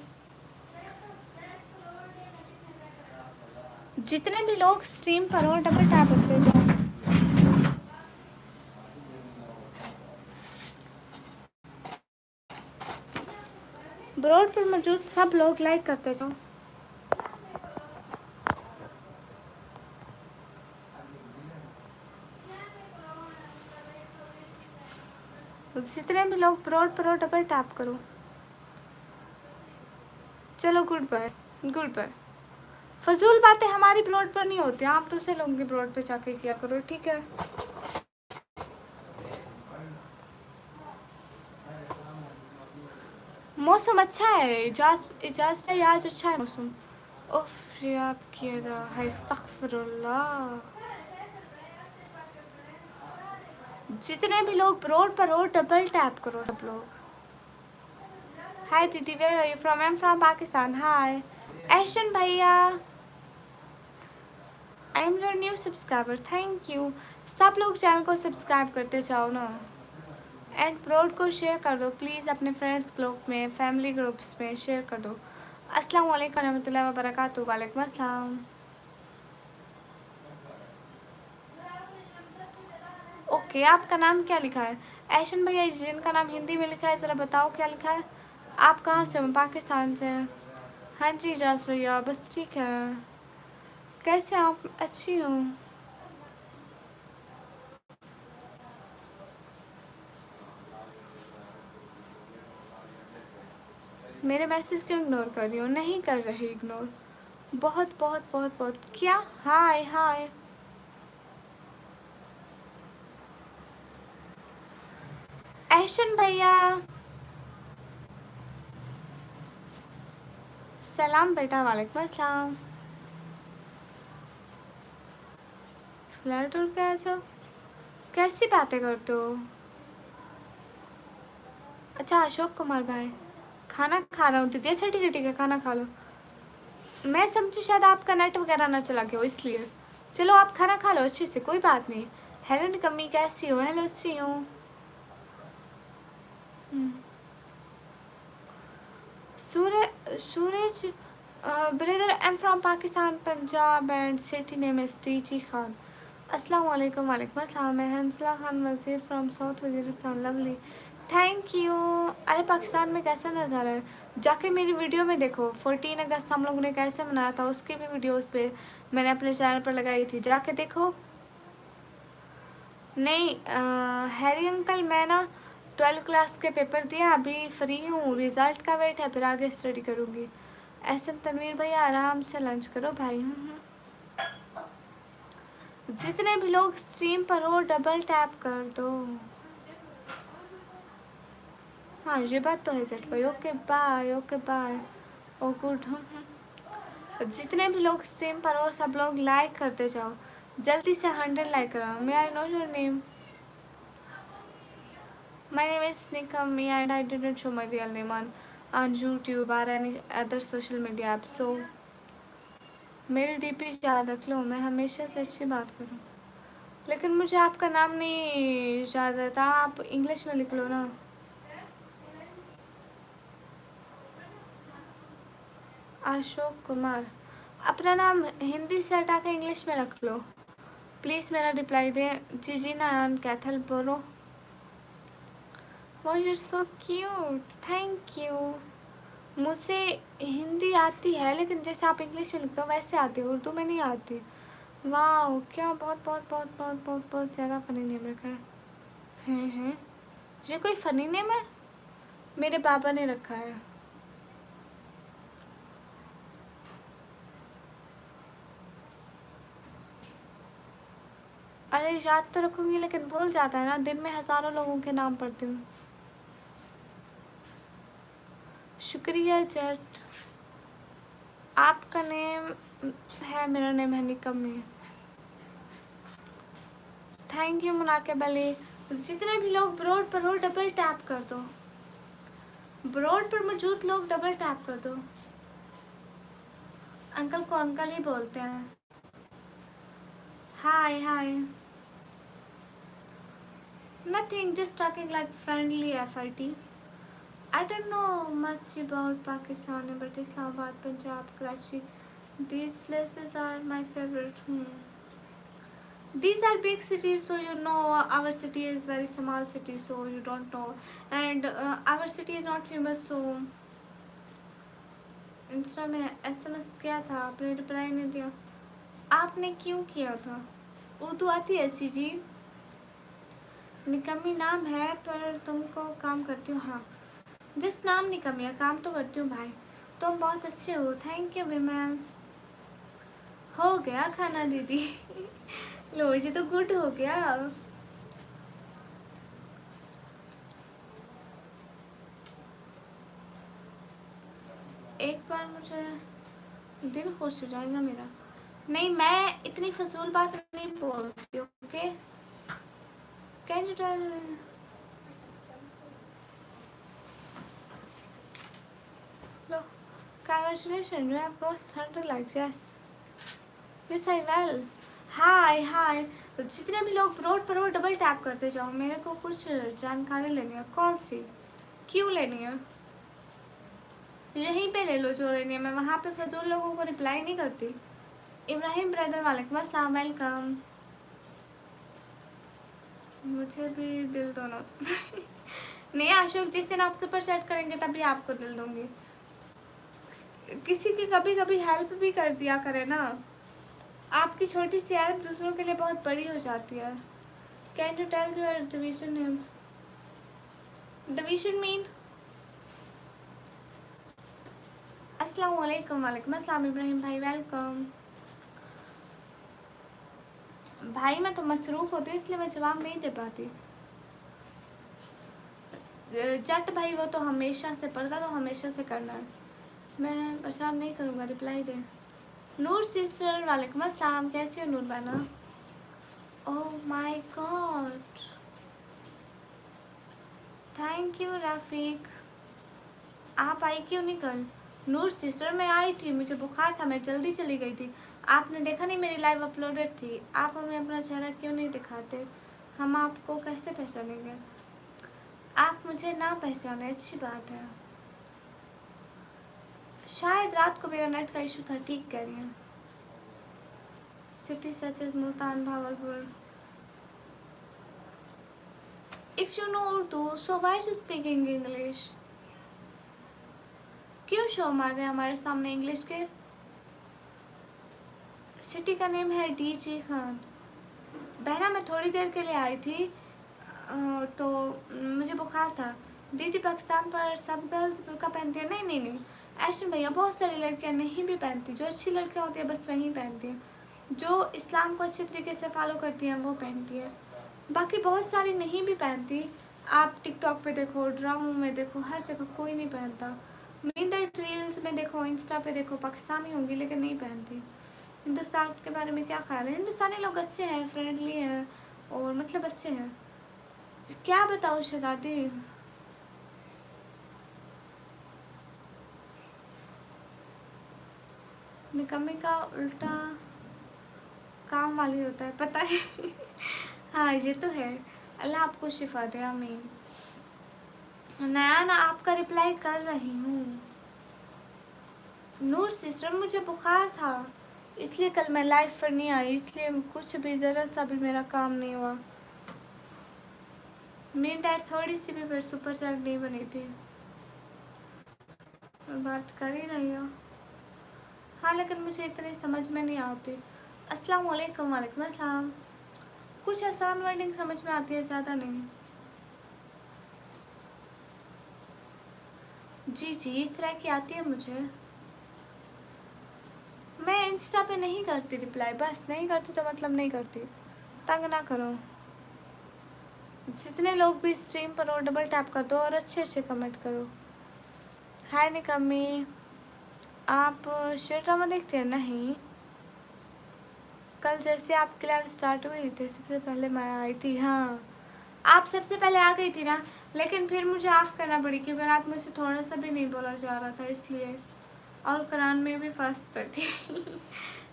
जितने भी लोग स्ट्रीम पर हो डबल टैप करते जाओ। ब्रॉड पर मौजूद सब लोग लाइक करते जाओ। जितने भी लोग ब्रॉड पर हो डबल टैप करो। चलो, गुड बाय, गुड बाय। फजूल बातें हमारी ब्रॉड पर नहीं होती, आप दूसरे लोगों की ब्रॉड पे जाके किया करो, ठीक है? मौसम अच्छा है, इजाज इजाज भाई, आज अच्छा है मौसम। उफ, ये आप किया था है, अस्तगफुरुल्लाह। जितने भी लोग ब्रॉड पर हो डबल टैप करो सब लोग। हाय दीदी, where are you from? I am from Pakistan. Hi Aishan भैया, I am your new subscriber, thank you. सब लोग चैनल को सब्सक्राइब करते जाओ ना, एंड ब्रॉड को शेयर कर दो प्लीज़, अपने फ्रेंड्स ग्रुप में, फैमिली ग्रुप्स में शेयर कर दो। अस्सलाम वालेकुम रहमतुल्लाहि व बरकातहू। वालेकुम अस्सलाम। ओके, आपका नाम क्या लिखा है? ऐशन भैया, जिनका नाम हिंदी में लिखा है ज़रा बताओ क्या लिखा है। आप कहाँ से हो? पाकिस्तान से। हाँ जी जास भैया, बस ठीक है। कैसे आप? अच्छी हूँ। मेरे मैसेज क्यों इग्नोर कर रही हो? नहीं कर रही इग्नोर। बहुत बहुत बहुत बहुत क्या? हाय हाय। एशन भैया सलाम बेटा। वालेकुम अस्सलाम। फ्लैट और कैसा, कैसी बातें करते हो? अच्छा अशोक कुमार भाई, खाना खा रहा हूँ दीदी। अच्छा ठीक है खाना खा लो। मैं समझी शायद आपका नेट वगैरह ना चला गया हो इसलिए। चलो आप खाना खा लो अच्छे से, कोई बात नहीं। हेलो निकम्मी कैसी हो? हेलो सी हो। Suraj Suraj brother I am from Pakistan Punjab and city name is टीची खान। अस्सलाम वालेकुम। वालेकुम अस्सलाम। मैं हंसला खान वजीर from south Waziristan. Lovely thank you. अरे पाकिस्तान में कैसा नज़ारा है, जाके मेरी वीडियो में देखो। 14 अगस्त हम लोगों ने कैसे मनाया था उसकी भी वीडियोस पे मैंने अपने चैनल पर लगाई थी, जाके देखो। नहीं हैरी अंकल मैं ना 12 क्लास के पेपर दिया, अभी फ्री हूँ, रिज़ल्ट का वेट है, फिर आगे स्टडी करूँगी। ऐसे तनवीर भैया आराम से लंच करो भाई। जितने भी लोग स्ट्रीम पर हो डबल टैप कर दो। हाँ ये बात तो है सेट भाई। Okay bye okay bye. Oh good. जितने भी लोग स्ट्रीम पर हो सब लोग लाइक करते जाओ, जल्दी से 100 लाइक कराओ। May I know your name? My name is Nikami and I didn't show my real name on YouTube or any other social media app. So मेरी डीपी याद रख लो, मैं हमेशा से अच्छी बात करूँ। लेकिन मुझे आपका नाम नहीं याद रहता, आप इंग्लिश में लिख लो ना। अशोक कुमार। अपना नाम हिंदी से हटा के इंग्लिश में रख लो प्लीज़। मेरा रिप्लाई दें। जी नान कैथल बोलो। वो you so cute, thank you. मुझे हिंदी आती है लेकिन जैसे आप इंग्लिश में लिखते हो वैसे आती है, उर्दू में नहीं आती। वाह क्या बहुत बहुत बहुत बहुत बहुत बहुत ज़्यादा फ़नी नेम रखा है। हैं ये कोई फ़नी नेम है? मेरे पापा ने रखा है। अरे याद तो रखूँगी लेकिन भूल जाता है ना, दिन में हज़ारों लोगों के नाम पढ़ती हूँ। शुक्रिया जट। आपका नेम है, मेरा नेम है निकम्मी। थैंक यू मुनाके बली। जितने भी लोग ब्रॉड पर हो डबल टैप कर दो। ब्रॉड पर मौजूद लोग डबल टैप कर दो। अंकल को अंकल ही बोलते हैं। Hi hi. Nothing, just talking like friendly FIT। I don't know much about Pakistan but Islamabad, Punjab, Karachi, these places are my favorite. These are big cities, so you know our city is very small city, so you don't know. And our city is not famous, so Insta में SMS किया था, आपने reply नहीं दिया। आपने क्यों किया था? उर्दू आती है ऐसी जी? निकम्मी नाम है पर तुमको काम करती हूँ। हाँ जिस नाम निकम्मी है, काम तो करती हूँ भाई। तुम बहुत अच्छे हो, थैंक यू विमल। हो गया खाना दीदी? लो ये तो गुड हो गया। एक बार मुझे दिन खुश हो जाएगा मेरा। नहीं मैं इतनी फजूल बात नहीं बोलती। Okay can you tell? लो congratulations, you have crossed 100 likes. yes I will। Hi hi. जितने भी लोग रोड पर हो डबल टैप करते जाओ, मेरे को कुछ जानकारी लेनी है। कौन सी? क्यों लेनी है? यहीं पे ले लो जो लेनी है, मैं वहाँ पे फजूल लोगों को रिप्लाई नहीं करती। इब्राहिम ब्रदर वालेकुम अस्सलाम, वेलकम। मुझे भी दिल दोनों। नहीं अशोक, जिस दिन आप सुपर सेट करेंगे तभी आपको दिल दूंगी। किसी की कभी कभी हेल्प भी कर दिया करे ना, आपकी छोटी सी हेल्प दूसरों के लिए बहुत बड़ी हो जाती है। Can you tell your division name? Division mean? अस्सलाम वालेकुम। वालेकुम अस्सलाम इब्राहिम भाई, वेलकम। भाई मैं तो मसरूफ़ होती हूँ इसलिए मैं जवाब नहीं दे पाती। जट भाई वो तो हमेशा से पढ़ता, तो हमेशा से करना है, मैं परेशान नहीं करूँगा, रिप्लाई दे। नूर सिस्टर वालेकुम अस्सलाम, कैसी हो नूर बहना? Oh my god, thank you Rafiq. आप आई क्यों नहीं कल? नूर सिस्टर मैं आई थी, मुझे बुखार था, मैं जल्दी चली गई थी। आपने देखा नहीं मेरी लाइव अपलोडेड थी। आप हमें अपना चेहरा क्यों नहीं दिखाते? हम आपको कैसे पहचानेंगे? आप मुझे ना पहचाने, अच्छी बात है। शायद रात को मेरा नेट का इशू था, ठीक कह रही हैं। City such as Multan, Bhawalpur. If you know Urdu so why you speaking English? क्यों शो मार रहे हैं हमारे सामने इंग्लिश के? सिटी का नेम है डीजी खान। बहना मैं थोड़ी देर के लिए आई थी, तो मुझे बुखार था। दीदी पाकिस्तान पर सब गर्ल्स बुर्का पहनती है? नहीं नहीं नहीं ऐशन भैया, बहुत सारी लड़कियां नहीं भी पहनती, जो अच्छी लड़कियां होती है बस वही पहनती हैं, जो इस्लाम को अच्छे तरीके से फॉलो करती हैं वो पहनती है, बाकी बहुत सारी नहीं भी पहनती। आप टिकटॉक पे देखो, ड्रामों में देखो, हर जगह कोई नहीं पहनता। मीन दैट रील्स में देखो, इंस्टा पे देखो, पाकिस्तानी होंगी लेकिन नहीं पहनती। हिंदुस्तान के बारे में क्या ख्याल है? हिंदुस्तानी लोग अच्छे हैं, फ्रेंडली हैं और मतलब अच्छे हैं। क्या बताओ शहजादी, निकम्मी का उल्टा काम वाली होता है, पता है। हाँ ये तो है, अल्लाह आपको शिफा दे, आमीन। नया ना आपका रिप्लाई कर रही हूँ। नूर सिस्टर मुझे बुखार था इसलिए कल मैं लाइव पर नहीं आई, इसलिए कुछ भी ज़रा सा भी मेरा काम नहीं हुआ। मेरी डैड थोड़ी सी भी फिर सुपर चैट नहीं बनी थी। मैं बात कर ही रही हूँ, हाँ लेकिन मुझे इतनी समझ में नहीं आती। अस्सलाम वालेकुम। वालेकुम अस्सलाम। कुछ आसान वर्डिंग समझ में आती है, ज़्यादा नहीं। जी जी इस तरह की आती है मुझे। मैं इंस्टा पे नहीं करती रिप्लाई, बस नहीं करती तो मतलब नहीं करती, तंग ना करो। जितने लोग भी स्ट्रीम पर हो डबल टैप कर दो और अच्छे अच्छे कमेंट करो। हाय निकम्मी, आप शेर ड्रामा देखते हैं? नहीं, कल जैसे आपकी लाइव स्टार्ट हुई थी सबसे पहले मैं आई थी। हाँ आप सबसे पहले आ गई थी ना, लेकिन फिर मुझे ऑफ करना पड़ी क्योंकि रात में से थोड़ा सा भी नहीं बोला जा रहा था इसलिए, और कुरान में भी फर्स्ट पर थी।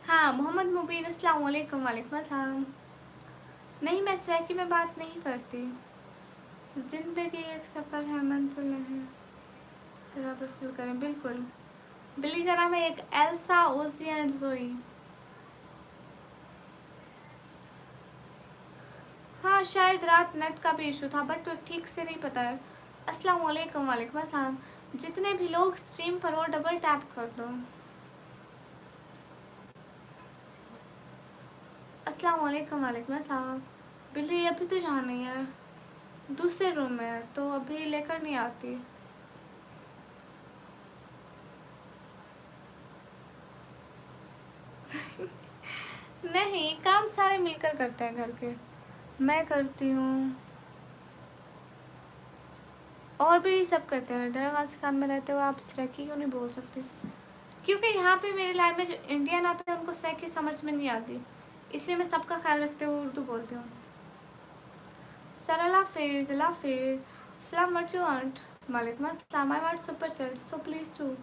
हाँ मोहम्मद मुबीन अस्सलाम वालेकुम। वालेकुम अस्सलाम। नहीं मैं सैकी में बात नहीं करती, जिंदगी एक सफ़र है मंजिल है, तेरा बसल करें। बिल्कुल, बिल्ली का नाम है एक एल्सा, ओजी एंड जोई। हाँ शायद रात नेट का भी इशू था बट ठीक से नहीं पता है। अस्सलाम वालेकुम। वालेकुम अस्सलाम। जितने भी लोग स्ट्रीम पर हो डबल टैप कर दो। अस्सलाम वालेकुम। वालेकुम अस्सलाम। बिल्ली अभी तो जहाँ नहीं है, दूसरे रूम में है तो अभी लेकर नहीं आती। नहीं काम सारे मिलकर करते हैं घर के, मैं करती हूँ और भी सब करते हैं। डरगास खान में रहते हो आप, सैकी क्यों नहीं बोल सकते? क्योंकि यहाँ पे मेरे लाइफ में जो इंडियन आते हैं उनको सैकी समझ में नहीं आती, इसलिए मैं सबका ख्याल रखते हुए उर्दू बोलती हूँ। सरला फेज लाफिज सलाम व्हाट यू वांट। वालेकुम अस्सलाम। I want super chat so please to.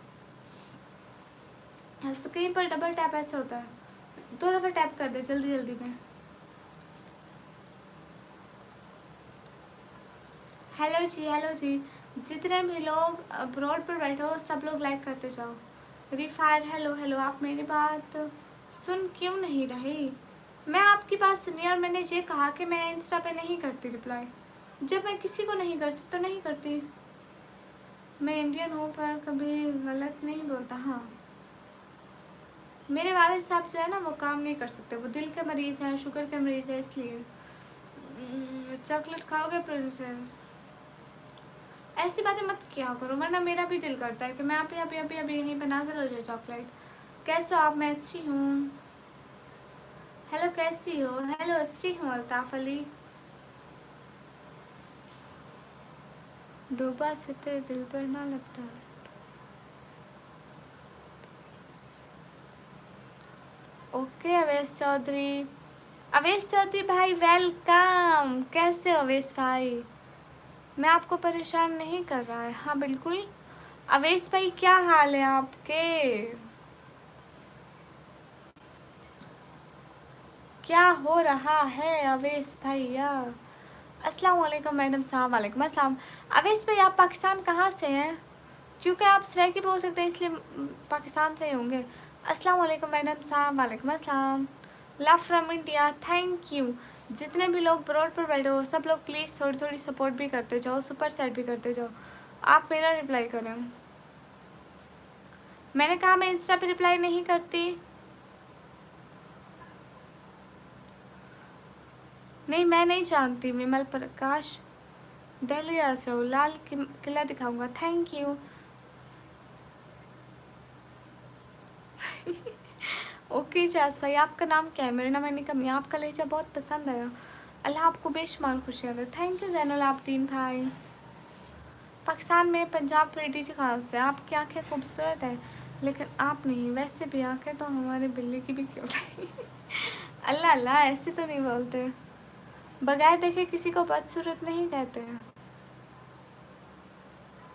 Screen पर डबल टैप ऐसे होता है, 2 दफ़ा टैप कर दे जल्दी जल्दी में। हेलो जी, हेलो जी। जितने भी लोग अब्रॉड पर बैठे हो सब लोग लाइक करते जाओ। रिफायर हेलो हेलो। आप मेरी बात सुन क्यों नहीं रही? मैं आपकी बात सुनी और मैंने ये कहा कि मैं इंस्टा पे नहीं करती रिप्लाई। जब मैं किसी को नहीं करती तो नहीं करती। मैं इंडियन हूँ पर कभी गलत नहीं बोलता। हाँ मेरे वाले साहब जो है ना वो काम नहीं कर सकते, वो दिल के मरीज़ हैं, शुगर के मरीज़ है, इसलिए। चॉकलेट खाओगे प्रिंसेस? ऐसी बातें मत किया करो वरना मेरा भी दिल करता है कि मैं अभी अभी अभी अभी यहीं बना कर हो जाए चॉकलेट। कैसे हो आप? मैं अच्छी हूँ। हेलो कैसी हो? हेलो अच्छी हूँ अल्ताफ़ अली। डूबा से तेरे दिल पर ना लगता। ओके अवेश चौधरी, अवेश चौधरी भाई वेलकम। कैसे हो अवेश भाई? मैं आपको परेशान नहीं कर रहा है? हाँ बिल्कुल। अवेश भाई क्या हाल है आपके? क्या हो रहा है अवेश भैया? अस्सलाम वालेकुम मैडम साहब। वालेकुम अस्सलाम। अवेश भाई आप पाकिस्तान कहाँ से हैं? क्योंकि आप सराइकी बोल सकते हैं इसलिए पाकिस्तान से ही होंगे। अस्सलाम वालेकुम मैडम साहब। वालेकुम अस्सलाम। Love from India, thank you. जितने भी लोग ब्रॉड पर बैठे हो सब लोग प्लीज़ थोड़ी थोड़ी सपोर्ट भी करते जाओ, सुपर चैट भी करते जाओ। आप मेरा रिप्लाई करें। मैंने कहा मैं इंस्टा पे रिप्लाई नहीं करती। नहीं मैं नहीं जानती। विमल प्रकाश, दिल्ली आ जाओ, लाल किला दिखाऊंगा। Thank you. ओके जास भाई, आपका नाम क्या है? मेरा नाम है कमी। आपका लहजा बहुत पसंद आया। अल्लाह आपको बेशुमार खुशियाँ दे। थैंक यू जैनुल आबदीन भाई। पाकिस्तान में पंजाब ब्रिटिश खास से आपकी आंखें खूबसूरत है लेकिन आप नहीं। वैसे भी आंखें तो हमारे बिल्ली की भी क्यों नहीं। अल्लाह अल्लाह, ऐसे तो नहीं बोलते। बगैर देखे किसी को बदसूरत नहीं कहते हैं।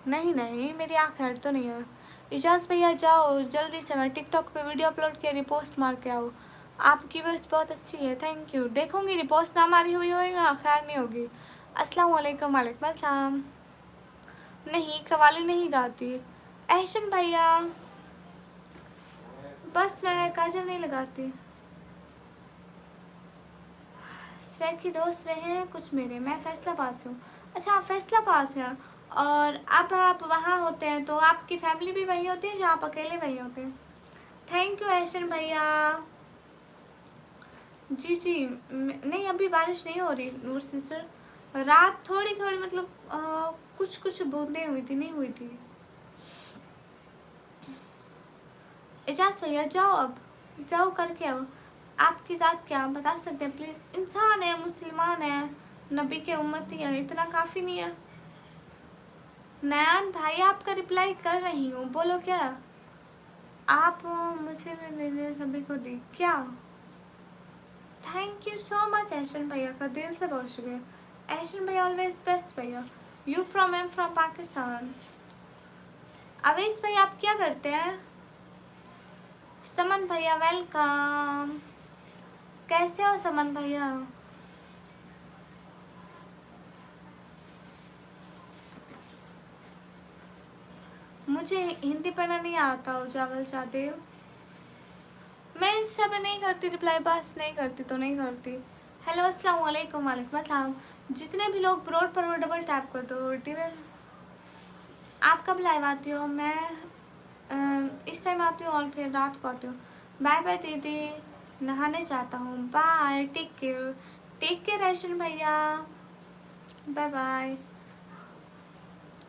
नहीं नहीं, मेरी आँख हट तो नहीं है। इजाज़ भैया जाओ जल्दी से, मैं टिकटॉक पे वीडियो अपलोड किया, रिपोस्ट मार के आओ। आपकी वॉइस बहुत अच्छी है, थैंक यू। देखूंगी रिपोस्ट ना मारी हुई होगी ना, खैर नहीं होगी। अस्सलाम वालेकुम। वालेकुम अस्सलाम। नहीं कवाली नहीं गाती। एहसन भैया, बस मैं काजल नहीं लगाती। श्रेक की दोस्त रहे हैं कुछ मेरे। मैं फैसलाबाद से हूँ। अच्छा आप फैसलाबाद से हैं और अब आप वहाँ होते हैं तो आपकी फैमिली भी वहीं होती है या आप अकेले वहीं होते हैं? थैंक यू एहसन भैया। जी जी, नहीं अभी बारिश नहीं हो रही नूर सिस्टर। रात थोड़ी थोड़ी मतलब कुछ कुछ बूंदें हुई थी, नहीं हुई थी। एजाज भैया जाओ, अब जाओ करके आओ। आपकी ज़ात क्या बता सकते हैं प्लीज़? इंसान है, मुसलमान है, नबी के उम्मती है, इतना काफ़ी नहीं है? नयान भाई आपका रिप्लाई कर रही हूँ, बोलो क्या? आप मुझे सभी को दी क्या? Thank you so much Ehsan भैया का दिल से बहुत शुक्रिया। एहसन भैया ऑलवेज बेस्ट भैया। You from am from Pakistan. Avesh भाई आप क्या करते हैं? समन भैया वेलकम। कैसे हो समन भैया? मुझे हिंदी पढ़ना नहीं आता। उजावल चाहते हो? मैं इंस्टा पे नहीं करती रिप्लाई, बस नहीं करती तो नहीं करती। हेलो अस्सलाम वालेकुम। वालेकुम अस्सलाम। जितने भी लोग ब्रॉड पर वो डबल टैप कर दो। टीवेल आप कब लाइव आती हो? मैं इस टाइम आती हूँ और फिर रात को आती हूँ। बाय बाय दीदी, नहाने जाता हूँ। Bye, take care. Take care Aishan भैया, बाय बाय।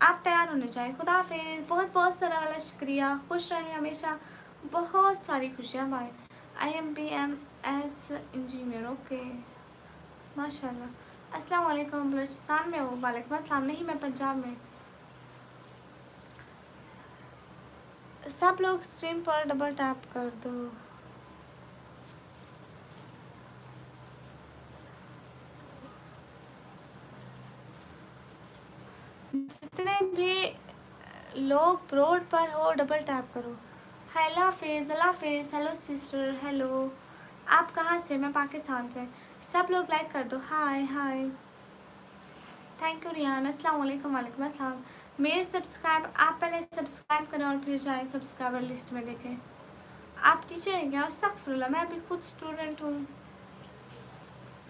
आप तैयार होने चाहिए। खुदा हाफिज़। बहुत बहुत सारा वाला शुक्रिया। खुश रहें हमेशा। बहुत सारी खुशियाँ। Bye. I am B M S engineer. Okay माशाल्लाह। अस्सलाम वालेकुम। बलूचिस्तान में हो? वालेकुम अस्सलाम। नहीं मैं पंजाब में। सब लोग स्ट्रीम पर डबल टैप कर दो। जितने भी लोग ब्रॉड पर हो डबल टैप करो। हेलो हाफिज़, अल्लाह हाफिज़। Hello sister, hello. आप कहाँ से? मैं पाकिस्तान से। सब लोग लाइक कर दो। Hi hi. Thank you Rihan. अस्सलाम वालेकुम। वालेकुम अस्सलाम। मेरे सब्सक्राइब, आप पहले सब्सक्राइब करें और फिर जाएँ सब्सक्राइबर लिस्ट में देखें। आप टीचर हैं क्या? अस्तगफुरुल्लाह, मैं अभी खुद स्टूडेंट हूँ।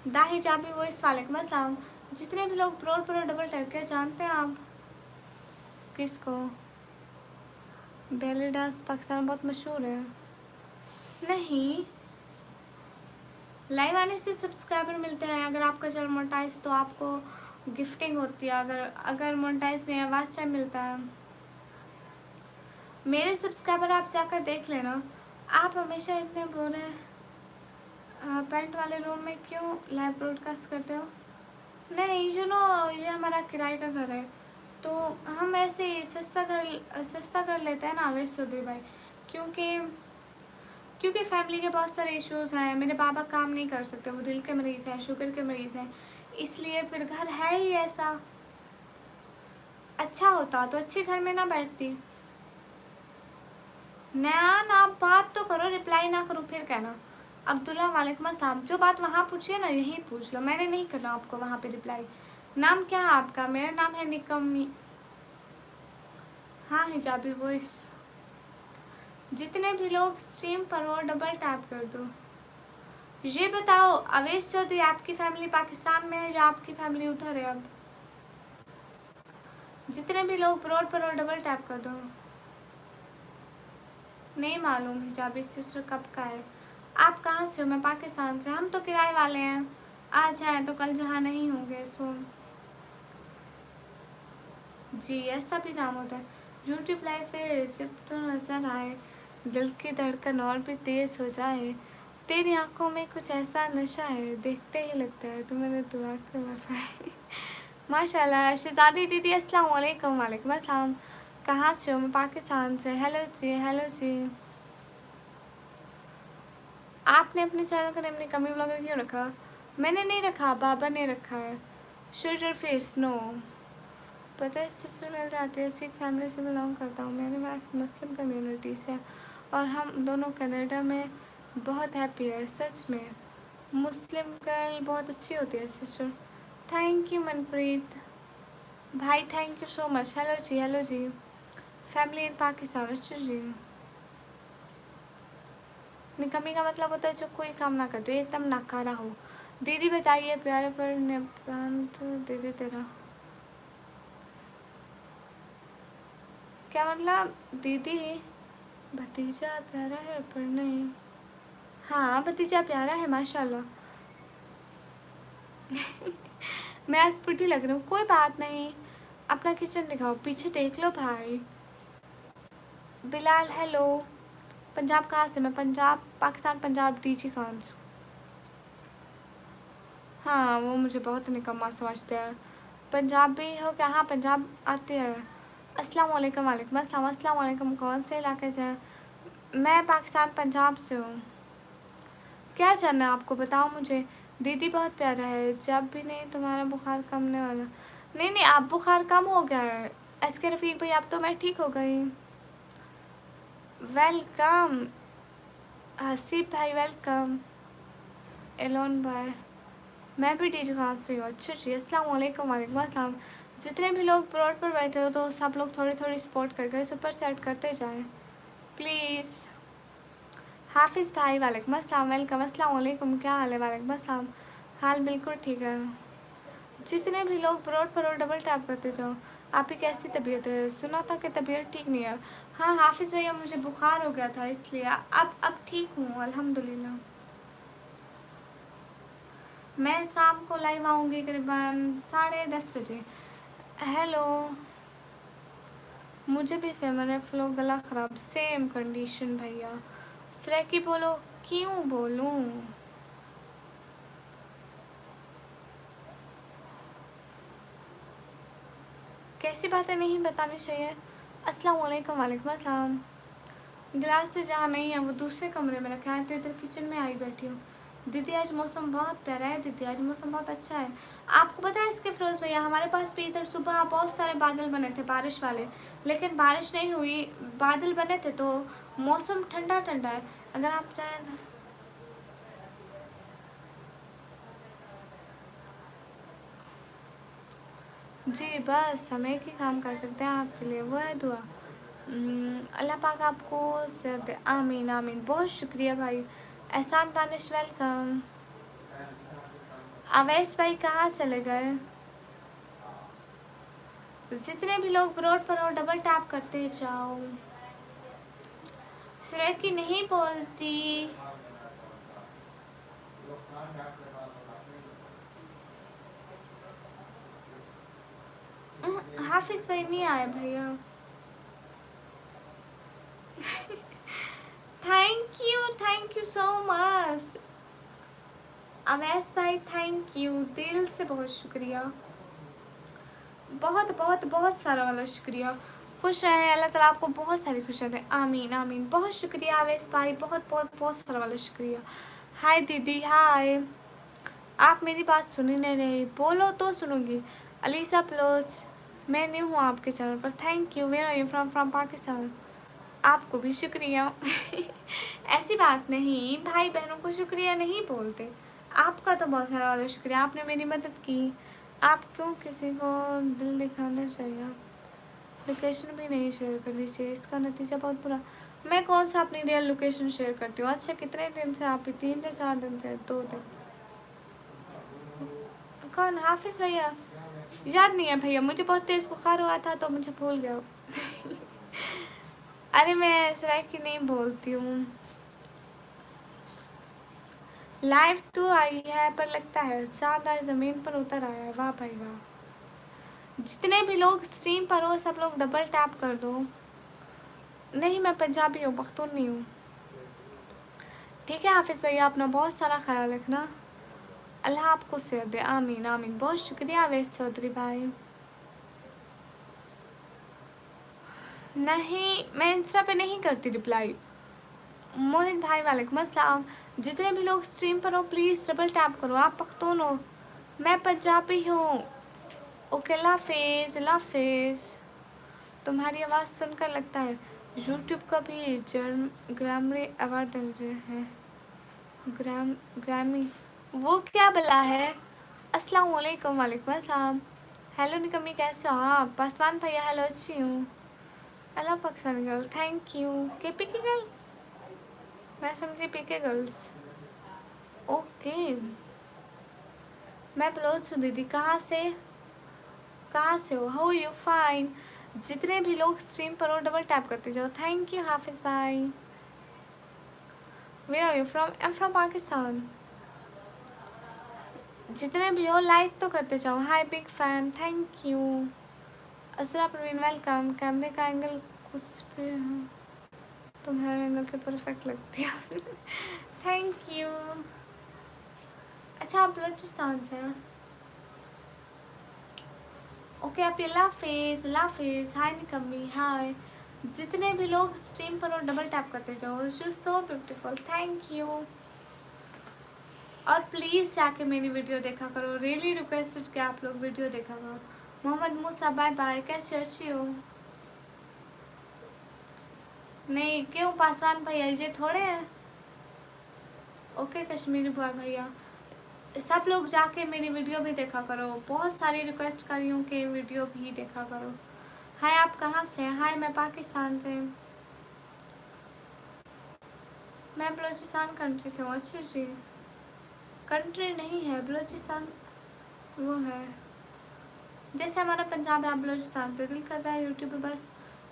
दाही जाबी वॉइस। वालेकुम अस्सलाम। जितने भी लोग ब्रॉड पर डबल टैप किया, जानते हैं आप किसको? बेली डांस पाकिस्तान में बहुत मशहूर है। नहीं, लाइव आने से सब्सक्राइबर मिलते हैं। अगर आपका चैनल मोनेटाइज तो आपको गिफ्टिंग होती है। अगर मोनेटाइज नहीं है वाच टाइम मिलता है। मेरे सब्सक्राइबर आप जाकर देख लेना। आप हमेशा इतने बुरे पेंट वाले रूम में क्यों लाइव ब्रॉडकास्ट करते हो? नहीं, ये हमारा किराए का घर है तो हम ऐसे ही सस्ता कर लेते हैं ना अवेश चौधरी भाई, क्योंकि क्योंकि फैमिली के बहुत सारे इश्यूज़ हैं। मेरे बाबा काम नहीं कर सकते, वो दिल के मरीज़ हैं, शुगर के मरीज़ हैं, इसलिए फिर घर है ही ऐसा। अच्छा होता तो अच्छे घर में ना बैठती। नया ना बात तो करो, रिप्लाई ना करो फिर कहना। अब्दुल्ला वालेकुम अस्सलाम। जो बात वहाँ पूछिए ना यहीं पूछ लो, मैंने नहीं करना आपको वहाँ पे रिप्लाई। नाम क्या है आपका? मेरा नाम है निकम्मी। हाँ हिजाबी वॉइस। जितने भी लोग स्ट्रीम पर हो डबल टैप कर दो। ये बताओ अवेश चौधरी आपकी फैमिली पाकिस्तान में है या आपकी फैमिली उधर है? अब जितने भी लोग ब्रॉड पर हो डबल टैप कर दो। नहीं मालूम हिजाबी सिस्टर कब का है। आप कहाँ से हो? मैं पाकिस्तान से। हम तो किराए वाले हैं, आज हैं तो कल जहाँ नहीं होंगे। सो जी ऐसा भी नाम होता है। यूट्यूब लाइफ है जब तो नजर आए, दिल की धड़कन और भी तेज हो जाए, तेरी आंखों में कुछ ऐसा नशा है, देखते ही लगता है तो मैंने दुआ कर वफाए। माशाल्लाह। शहजादी दीदी अस्सलाम वालेकुम। वालेकुम अस्सलाम। कहाँ से हो? मैं पाकिस्तान से। हेलो जी, हेलो जी। आपने अपने चैनल का नेम कमी ब्लॉगर क्यों रखा? मैंने नहीं रखा, बाबा ने रखा है। Show your face. नो पता है सिस्टर मिल जाती है, सिख फैमिली से बिलोंग करता हूँ। मेरी वाइफ मुस्लिम कम्युनिटी से और हम दोनों कनाडा में बहुत हैप्पी है। सच में मुस्लिम गर्ल बहुत अच्छी होती है सिस्टर। थैंक यू मनप्रीत भाई, thank you so much. Hello ji, hello ji. Family in Pakistan. अच्छा जी। निकम्मी का मतलब होता है जो कोई काम ना कर दे, एकदम नाकारा हो। दीदी बताइए प्यारे पर निबंध दीदी तेरा क्या मतलब? दीदी भतीजा प्यारा है पर नहीं। हाँ भतीजा प्यारा है माशाल्लाह। मैं आज पुटी लग रही हूँ, कोई बात नहीं। अपना किचन दिखाओ, पीछे देख लो भाई। बिलाल हेलो। पंजाब कहाँ से? मैं पंजाब पाकिस्तान, पंजाब डीजी खान। हाँ वो मुझे बहुत निकम्मा समझते हैं। पंजाबी हो क्या? हाँ पंजाब आती है। अस्सलाम वालेकुम। वालेकुम अस्सलाम। अस्सलाम वालेकुम। कौन से इलाके से हैं? मैं पाकिस्तान पंजाब से हूँ। क्या जानना है आपको, बताओ मुझे। दीदी बहुत प्यारा है, जब भी नहीं तुम्हारा बुखार कमने वाला। नहीं नहीं आप बुखार कम हो गया है। एस के रफ़ीक भाई अब तो मैं ठीक हो गई। वेलकम हसीब भाई, वेलकम। एलोन भाई। मैं भी डीजी खान से हूँ। अच्छा जी अस्सलाम वालेकुम। वालेकुम अस्सलाम। जितने भी लोग प्लॉट पर बैठे हो तो सब लोग थोड़ी थोड़ी सपोर्ट करके सुपर सेट करते जाएं प्लीज़। हाफिज़ भाई वालेकुम अस्सलाम। वेलकम। अस्सलाम वालेकुम। क्या हाल है? वालेकुम अस्सलाम। हाल बिल्कुल ठीक है। जितने भी लोग ब्रॉड पर डबल टैप करते जाओ। आपकी कैसी तबीयत है? सुना था कि तबीयत ठीक नहीं है। हाँ हाफिज़ भैया मुझे बुखार हो गया था इसलिए अब ठीक हूँ अल्हम्दुलिल्लाह। मैं शाम को लाइव आऊँगी करीबन 10:30 बजे। हेलो। मुझे भी फेवर है, फ्लो गला ख़राब सेम कंडीशन भैया। की बोलो। क्यों बोलूँ? कैसी बातें नहीं बतानी चाहिए? अस्सलाम वालेकुम। वालेकुम अस्सलाम। गिलास से जहाँ नहीं है वो दूसरे कमरे में रखा है तो इधर किचन में आई बैठी हूँ। दीदी आज मौसम बहुत प्यारा है। दीदी आज मौसम बहुत अच्छा है। आपको पता है इसके फिरोज़ भैया हमारे पास भी इधर सुबह बहुत सारे बादल बने थे बारिश वाले, लेकिन बारिश नहीं हुई। बादल बने थे तो मौसम ठंडा ठंडा है। अगर आप चाहें जी बस समय की काम कर सकते हैं आपके लिए, वो है दुआ। अल्लाह पाक आपको सेहत दे। आमीन आमीन। बहुत शुक्रिया भाई। एहसान दानिश वेलकम। अवैस भाई कहाँ चले गए? जितने भी लोग ब्रॉड पर हो डबल टैप करते जाओ। की नहीं बोलती। हाफिज भाई नहीं आए भैया। Thank you so much Awais भाई, थैंक यू दिल से, बहुत शुक्रिया। बहुत बहुत बहुत सारा वाला शुक्रिया। खुश रहें, अल्लाह ताला आपको बहुत सारी खुशियाँ दें, आमीन आमीन। बहुत शुक्रिया आवेश भाई, बहुत बहुत बहुत सारा वाला शुक्रिया। हाय दीदी हाय। आप मेरी बात सुन ही नहीं रही, बोलो तो सुनूंगी। अलीसा प्लोच, मैं न्यू हूँ आपके चैनल पर, thank you. Where are you from? From Pakistan. आपको भी शुक्रिया। ऐसी बात नहीं, भाई बहनों को शुक्रिया नहीं बोलते। आपका तो बहुत सारा वाला शुक्रिया, आपने मेरी मदद की। आप क्यों किसी को दिल दिखाना चाहिए, लोकेशन भी नहीं शेयर करनी चाहिए, इसका नतीजा बहुत बुरा। मैं कौन सा अपनी रियल लोकेशन शेयर करती हूँ? अच्छा कितने दिन से आप ही, 3 या 4 दिन थे? 2 दिन। कौन? हाफिज भैया? याद नहीं है भैया, मुझे बहुत तेज बुखार हुआ था तो मुझे भूल गया। अरे मैं ऐसा कि नहीं बोलती हूँ। लाइव तो आई है पर लगता है चांद आज जमीन पर उतर आया है। वाह भाई वाह। जितने भी लोग स्ट्रीम पर हो सब लोग डबल टैप कर दो। नहीं मैं पंजाबी हूँ, पख्तून नहीं हूँ। ठीक है हाफिज भैया, अपना बहुत सारा ख्याल रखना, अल्लाह आपको सेहत दे, आमीन आमीन। बहुत शुक्रिया अवैस चौधरी भाई। नहीं मैं इंस्टा पे नहीं करती रिप्लाई। मोहित भाई वालेकुम अस्सलाम। जितने भी लोग स्ट्रीम पर हो प्लीज़ डबल टैप करो। आप पख्तून हो, मैं पंजाबी हूँ। ओके लाफिज लाफिज। तुम्हारी आवाज़ सुनकर लगता है यूट्यूब का भी ग्रामरी अवार्ड दे रहे हैं। ग्रामी वो क्या बला है? अस्सलाम वालेकुम। वालेकुम अस्सलाम। हेलो निकमी कैसे हो आप? पासवान भैया हेलो, अच्छी हूँ। अल्लाह पाकिस्तानी गर्ल, थैंक यू। के पी के गर्ल? मैं समझी पी के गर्ल्स। ओके मैं बलोच हूँ दीदी। कहाँ से? कहाँ से हो? How you? फाइन। जितने भी लोग स्ट्रीम पर हो डबल टैप करते जाओ। थैंक यू हाफिज भाई। Where are you from? I am from Pakistan. जितने भी हो लाइक तो करते जाओ। Hi big fan, thank you. Asra Praveen welcome. कैमरे का एंगल कुछ भी तुम हर एंगल से परफेक्ट लगती है। Thank you. अच्छा आप बलूचिस्तान से हैं? ओके आप ये लाफिज लाफिज। हाय निकम्मी हाय। जितने भी लोग स्ट्रीम पर और डबल टैप करते जाओ, you so beautiful, thank you. और प्लीज़ जाके मेरी वीडियो देखा करो, रियली रिक्वेस्टेड कि आप लोग वीडियो देखा करो। मोहम्मद मूसा बाय बाय, कैसे अच्छी हो? नहीं क्यों पासवान भैया ये थोड़े हैं। ओके कश्मीरी बुआ भैया, सब लोग जाके मेरी वीडियो भी देखा करो, बहुत सारी रिक्वेस्ट कर रही हूँ कि वीडियो भी देखा करो। हाय आप कहाँ से? हाय मैं पाकिस्तान से, मैं बलूचिस्तान कंट्री से हूँ। अच्छी जी कंट्री नहीं है बलूचिस्तान, वो है जैसे हमारा पंजाब है, आप बलूचिस्तान से। दिल करता है यूट्यूब पे बस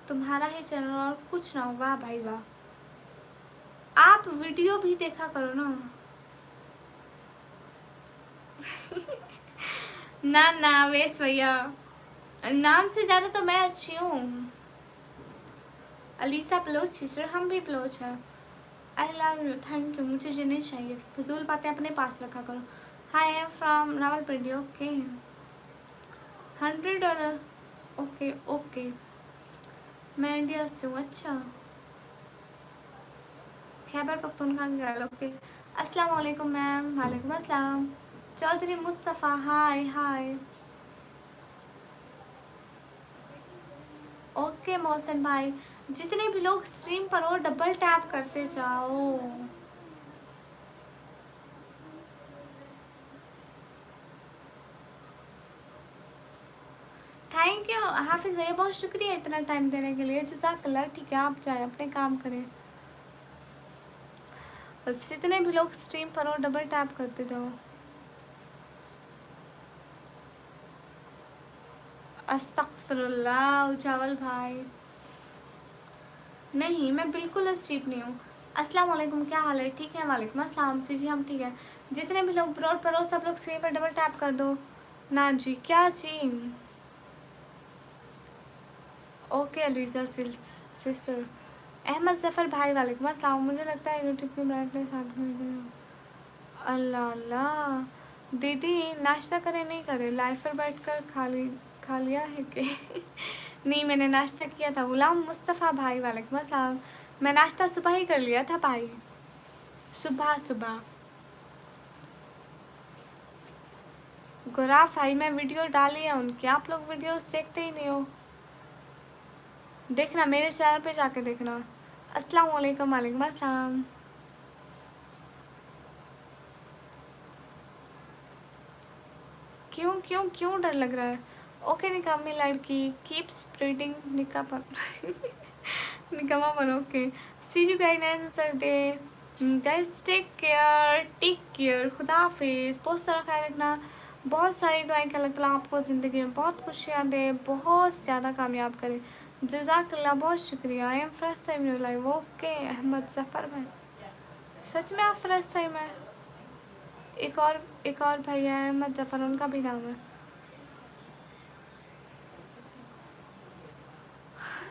तुम्हारा ही चैनल और कुछ ना हो। वाह भाई वाह, आप वीडियो भी देखा करो ना। ना ना वेश भैया, नाम से ज़्यादा तो मैं अच्छी हूँ। अलीसा बलोच सिस्टर, हम भी बलोच हैं। I love you, thank you. मुझे ये नहीं चाहिए, फजूल बातें अपने पास रखा करो। High am from Rawalpindi. Okay $100। Okay okay मैं इंडिया से हूँ। अच्छा खैबर पख्तूनख्वा की गर्ल। ओके अस्सलाम वालेकुम मैम। वालेकुम अस्सलाम। चौधरी मुस्तफ़ा हाय हाय। ओके मोहसिन भाई, जितने भी लोग स्ट्रीम पर हो डबल टैप करते जाओ। थैंक यू हाफिज भैया, बहुत शुक्रिया इतना टाइम देने के लिए। जज़ाकल्लाह। ठीक है आप जाएं अपने काम करें। बस जितने भी लोग स्ट्रीम पर हो डबल टैप करते जाओ। अस्तगफिरुल्लाह चावल भाई, नहीं मैं बिल्कुल अजीब नहीं हूँ। अस्सलाम वालेकुम, क्या हाल है? ठीक है वालेकुम अस्सलाम जी। जी हम ठीक है। जितने भी लोग ब्रॉड पर हो सब लोग स्क्रीन पर डबल टैप कर दो ना जी। क्या जी? Okay Aliza sister. अहमद जफ़र भाई वालेकुम अस्सलाम। मुझे लगता है यूट्यूब की ब्राइटनेस आप अल्लाह अल्लाह। दीदी नाश्ता करे नहीं करे, लाइव पर बैठ कर खाली खा लिया है कि नहीं, मैंने नाश्ता किया था। गुलाम मुस्तफ़ा भाई वालेकुम अस्सलाम। मैं नाश्ता सुबह ही कर लिया था भाई, सुबह सुबह। गुराफ भाई मैं वीडियो डाली है उनकी, आप लोग वीडियोस देखते ही नहीं हो। देखना मेरे चैनल पे जाके देखना। अस्सलाम वालेकुम। वालेकुम अस्सलाम। क्यों क्यों क्यों डर लग रहा है? ओके निकामी लड़की, कीप स्प्रेडिंग निकापन निकम्मा बनो। Okay, see you guys next Sunday. Guys take care, खुदा हाफिज। बहुत सारा ख्याल रखना, बहुत सारी दुआएं कि अल्लाह ताला आपको ज़िंदगी में बहुत खुशियाँ दे, बहुत ज़्यादा कामयाब करे। जज़ाकल्लाह, बहुत शुक्रिया। I am first time in live. Okay Ahmed Zafar भाई, सच में आप फर्स्ट टाइम है? एक और भैया है अहमद जफ़र, उनका भी नाम है।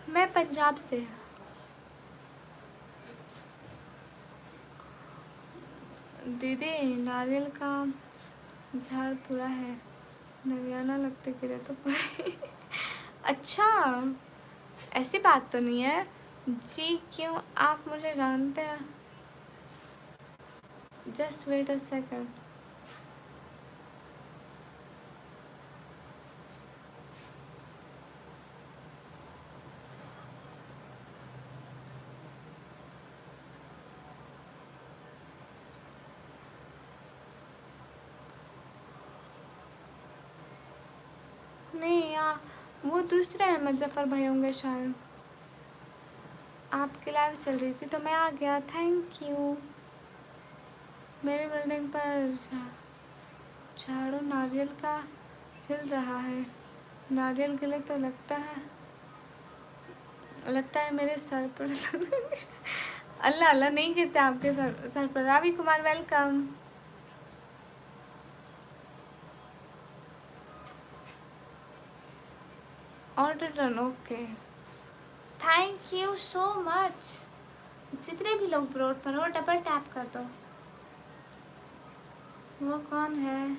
मैं पंजाब से। दीदी नारियल का झाड़ पूरा है, नवियाना लगते गिरे तो पूरे अच्छा, ऐसी बात तो नहीं है जी। क्यों, आप मुझे जानते हैं? Just wait a second. नहीं यार, वो दूसरे अहमद जफ़र भाई होंगे शायद। आपकी लाइव चल रही थी तो मैं आ गया, थैंक यू। मेरी बिल्डिंग पर झाड़ू नारियल का हिल रहा है। नारियल गिले तो लगता है मेरे सर पर अल्लाह अल्लाह, नहीं गिरते आपके सर पर। Ravi Kumar welcome. Order done, okay thank you so much. जितने भी लोग ब्रोड पर हो डबल टैप कर दो। वो कौन है?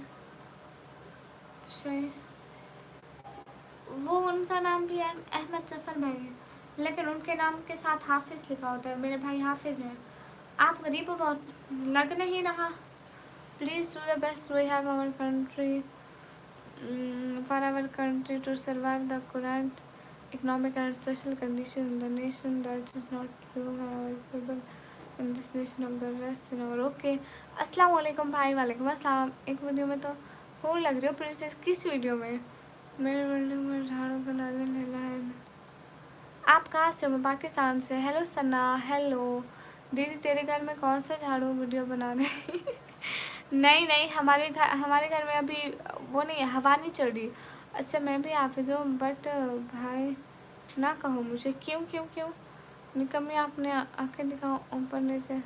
वो उनका नाम भी अहमद जफर भाई है, लेकिन उनके नाम के साथ हाफिज लिखा होता है। मेरे भाई हाफिज हैं। आप गरीब हो बहुत, लग नहीं रहा। Please do the best we have our country, for our country to survive the current economic and social condition in the nation that is not true our people in this nation of the rest in our okay। अस्सलाम वालेकुम भाई। वालेकुम अस्सलाम। एक video में तो हो लग रही हो प्रिंसेस, किस वीडियो में? मेरे बिल्डिंग में झाड़ू का नारियल हिला है। आप कहाँ से हो? मैं पाकिस्तान से। हेलो सना, हेलो दीदी। तेरे घर में कौन सा झाड़ू वीडियो बना रहे नहीं नहीं, हमारे घर में अभी वो नहीं है, हवा नहीं चल रही। अच्छा मैं भी हाफिज हूँ, बट भाई ना कहो मुझे। क्यों क्यों क्यों निकम्मी, आपने आंखें दिखाओ ऊपर नीचे।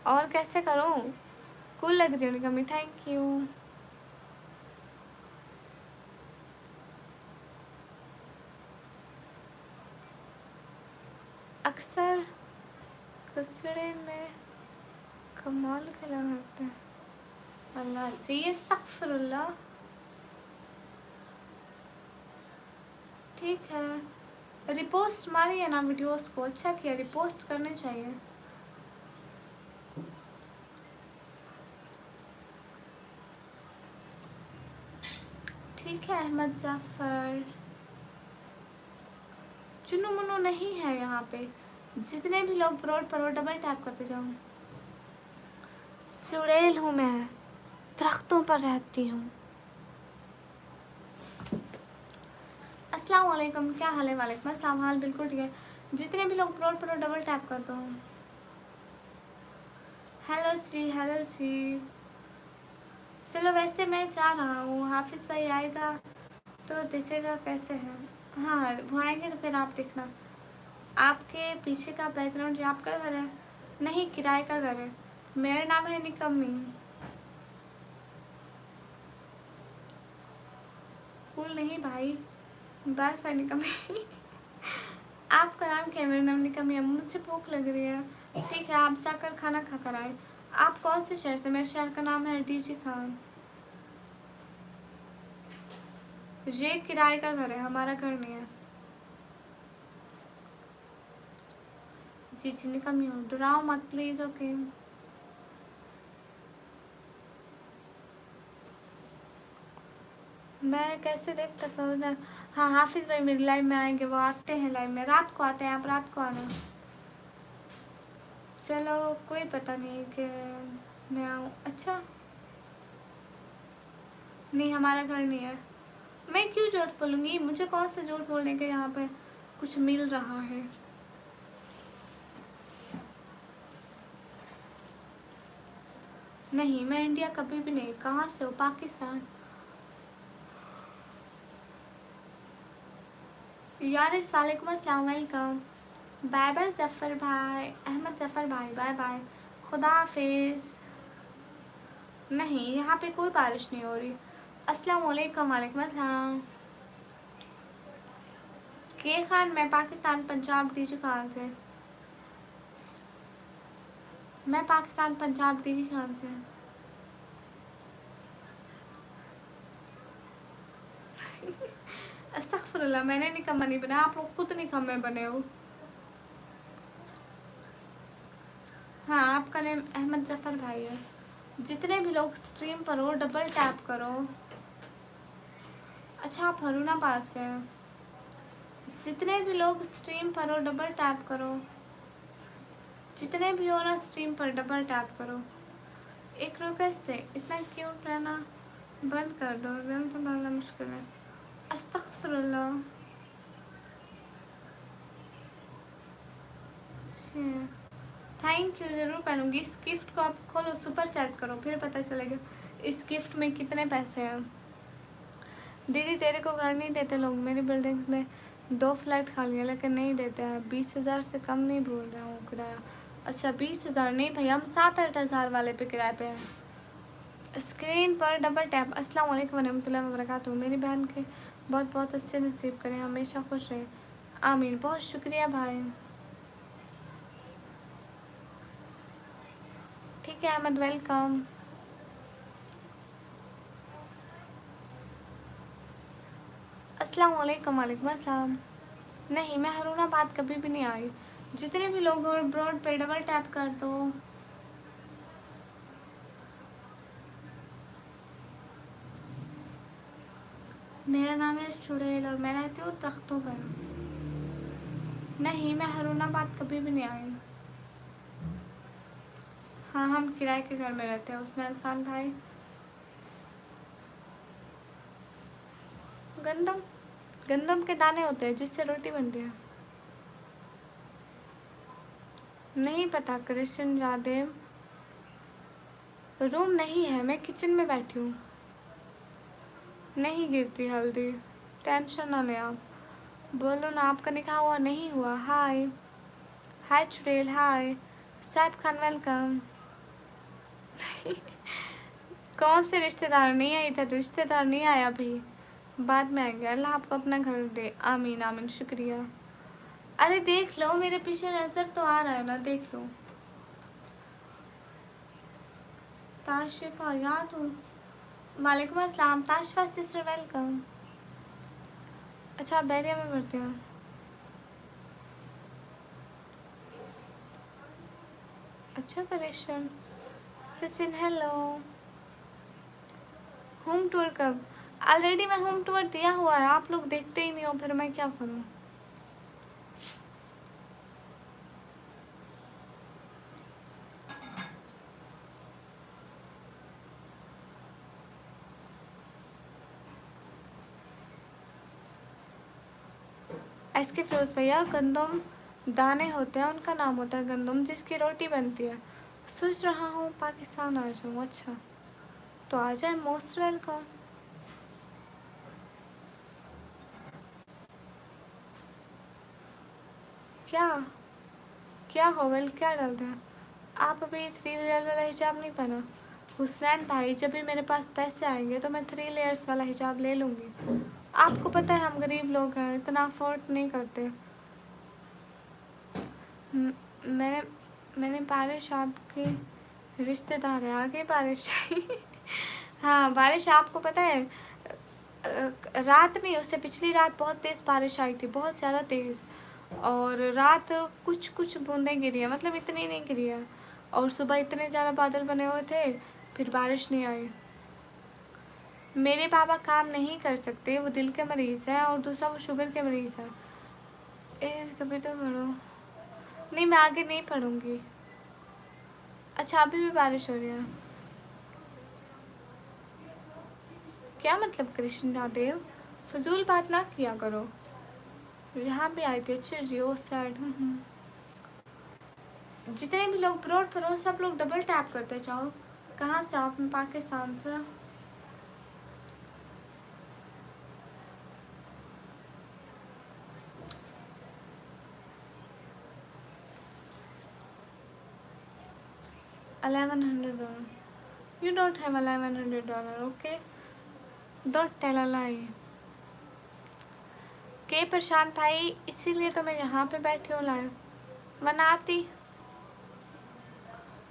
और कैसे करूँ? कूल लग रही हो निकम्मी, थैंक यू। अक्सर कचड़े में कमाल के लगाते हैं। अल्लाह जी, अस्तगफिरुल्लाह। ठीक है, रिपोस्ट मारिए ना वीडियोस को। अच्छा किया, रिपोस्ट करने चाहिए। ठीक है अहमद जाफर। चुनु मुनु नहीं है यहाँ पे। जितने भी लोग ब्रोड पर हो डबल टैप करते जाओ। चुड़ैल हूँ मैं, दरख्तों पर रहती हूँ। अस्सलाम वालेकुम, क्या हाल है? वालेकुम अस्सलाम, हाल बिल्कुल ठीक है। जितने भी लोग ब्रोड पर हो डबल टैप कर दो। हेलो जी, हेलो जी। चलो वैसे मैं जा रहा हूँ, हाफिज भाई आएगा तो देखेगा कैसे है। हाँ वो आएंगे तो फिर आप देखना। आपके पीछे का बैकग्राउंड ये आपका घर है? नहीं, किराए का घर है। मेरा नाम है निकम्मी। कूल नहीं भाई, बर्फ है निकम्मी आपका नाम क्या है? मेरा नाम निकम्मी है। मुझे भूख लग रही है। ठीक है, आप जाकर खाना खा कर आए। आप कौन से शहर से? मेरे शहर का नाम है डीजी खान। ये किराए का घर है, हमारा घर नहीं है। जी जी निकम्मी हो, डराओ मत प्लीज। ओके मैं कैसे देख सकता हूँ उधर? हाँ हाफिज भाई मेरी लाइव में आएंगे, वो आते हैं लाइव में, रात को आते हैं, आप रात को आना। चलो कोई पता नहीं कि मैं आऊँ। अच्छा नहीं हमारा घर नहीं है। मैं क्यों झूठ बोलूँगी, मुझे कौन सा झूठ बोलने के यहाँ पे कुछ मिल रहा है। नहीं मैं इंडिया कभी भी नहीं। कहाँ से हो? पाकिस्तान। यार वालेकुम अस्सलाम, वेलकम। बाय बाय जफ़र भाई, अहमद जफ़र भाई बाय बाय, खुदा हाफिज। नहीं यहाँ पे कोई बारिश नहीं हो रही। अस्सलाम वालेकुम। वालेकुम अस्सलाम। के खान मैं पाकिस्तान पंजाब डीजी खान से। मैं पाकिस्तान पंजाब डीजी खान से। अस्तगफुरुल्लाह, मैंने निकम्मा नहीं बना, आप लोग खुद निकम्मे बने हो। हाँ आपका नेम अहमद जफ़र भाई है। जितने भी लोग स्ट्रीम पर हो डबल टैप करो। अच्छा आप हरूणाबाद से हैं। जितने भी लोग स्ट्रीम पर हो डबल टैप करो। जितने भी हो ना स्ट्रीम पर डबल टैप करो। एक रिक्वेस्ट है, इतना क्यूट रहना बंद कर दो, एकदम तो मानना मुश्किल है। अस्तगफुरुल्लाह। थैंक यू, ज़रूर पहनूंगी। इस गिफ्ट को आप खोलो, सुपर चैट करो, फिर पता चलेगा इस गिफ्ट में कितने पैसे हैं। दीदी तेरे को घर नहीं देते लोग, मेरी बिल्डिंग में 2 फ्लैट खाली है लेकिन नहीं देते हैं। 20,000 से कम नहीं बोल रहा हूँ किराया। अच्छा 20,000 नहीं भाई, हम 7-8 हज़ार वाले पे किराए पे हैं। स्क्रीन पर डबल टैप। अस्सलाम वालेकुम वरहमतुल्लाहि वबरकातुहू। मेरी बहन के बहुत बहुत अच्छे नसीब करें, हमेशा खुश रहे, आमीन। बहुत शुक्रिया भाई। ठीक है अहमद, वेलकम। अस्सलाम वालेकुम। वालेकुम अस्सलाम। नहीं मैं हरूणाबाद कभी भी नहीं आई। जितने भी लोग और ब्रॉड पे डबल टैप कर दो। मेरा नाम है चुड़ैल और मैं रहती हूँ तख्तों पर। नहीं मैं हरूणाबाद कभी भी नहीं आई। हाँ हम किराए के घर में रहते हैं उस्मान खान भाई। गंदम, गंदम के दाने होते हैं जिससे रोटी बनती है। नहीं पता कृष्ण यादेव। रूम नहीं है, मैं किचन में बैठी हूँ। नहीं गिरती हल्दी, टेंशन ना ले आप। बोलो ना आपका निकाह हुआ नहीं हुआ? हाय हाय चुड़ैल, हाय सैफ खान, वेलकम। कौन से रिश्तेदार नहीं है इधर? रिश्तेदार नहीं आया अभी, बाद में आएंगे। अल्लाह आपको अपना घर दे, आमीन आमीन, शुक्रिया। अरे देख लो मेरे पीछे नजर तो आ रहा है ना, देख लो। ताशिफा याद हूँ। वालेकुम अस्सलाम ताशिफा सिस्टर, वेलकम। अच्छा आप बैरिया में पढ़ते हो? अच्छा correction. Sachin hello. Home tour कब? ऑलरेडी मैं होम टूर दिया हुआ है, आप लोग देखते ही नहीं हो, फिर मैं क्या करूँ? एसके फिरोज भैया, गंदम दाने होते हैं उनका नाम होता है गंदम, जिसकी रोटी बनती है। सोच रहा हूँ पाकिस्तान आ जाऊँ। अच्छा तो आ जाए, मोस्ट वेलकम। क्या क्या हो वेल, क्या डालते हैं आप? अभी 3 लेयर वाला हिजाब नहीं पहना? हुसैन भाई जब भी मेरे पास पैसे आएंगे तो मैं 3 लेयर्स वाला हिजाब ले लूँगी। आपको पता है हम गरीब लोग हैं, इतना अफोर्ड नहीं करते। मैंने मैंने बारिश आपके रिश्तेदार है, आ गई बारिश। हाँ बारिश, आपको पता है रात नहीं, उससे पिछली रात बहुत तेज़ बारिश आई थी, बहुत ज़्यादा तेज़। और रात कुछ कुछ बूंदें गिरी है, मतलब इतनी नहीं गिरी है। और सुबह इतने ज़्यादा बादल बने हुए थे, फिर बारिश नहीं आई। मेरे पापा काम नहीं कर सकते, वो दिल के मरीज़ है, और दूसरा वो शुगर के मरीज़ है। कभी तो पढ़ो। नहीं, मैं आगे नहीं पढ़ूंगी। अच्छा, अभी भी बारिश हो रही है? क्या मतलब कृष्णा देव, फजूल बात ना किया करो। यहाँ भी आई थी। अच्छा जी, ओ सैड। जितने भी लोग ब्रॉड पर हो, सब लोग डबल टैप करते जाओ। कहाँ से आप? मैं पाकिस्तान से। $1100। You don't have $1100, okay? Don't tell a lie. के प्रशांत भाई, इसीलिए तो मैं यहाँ पे बैठी हूँ लाइव, वरना आती।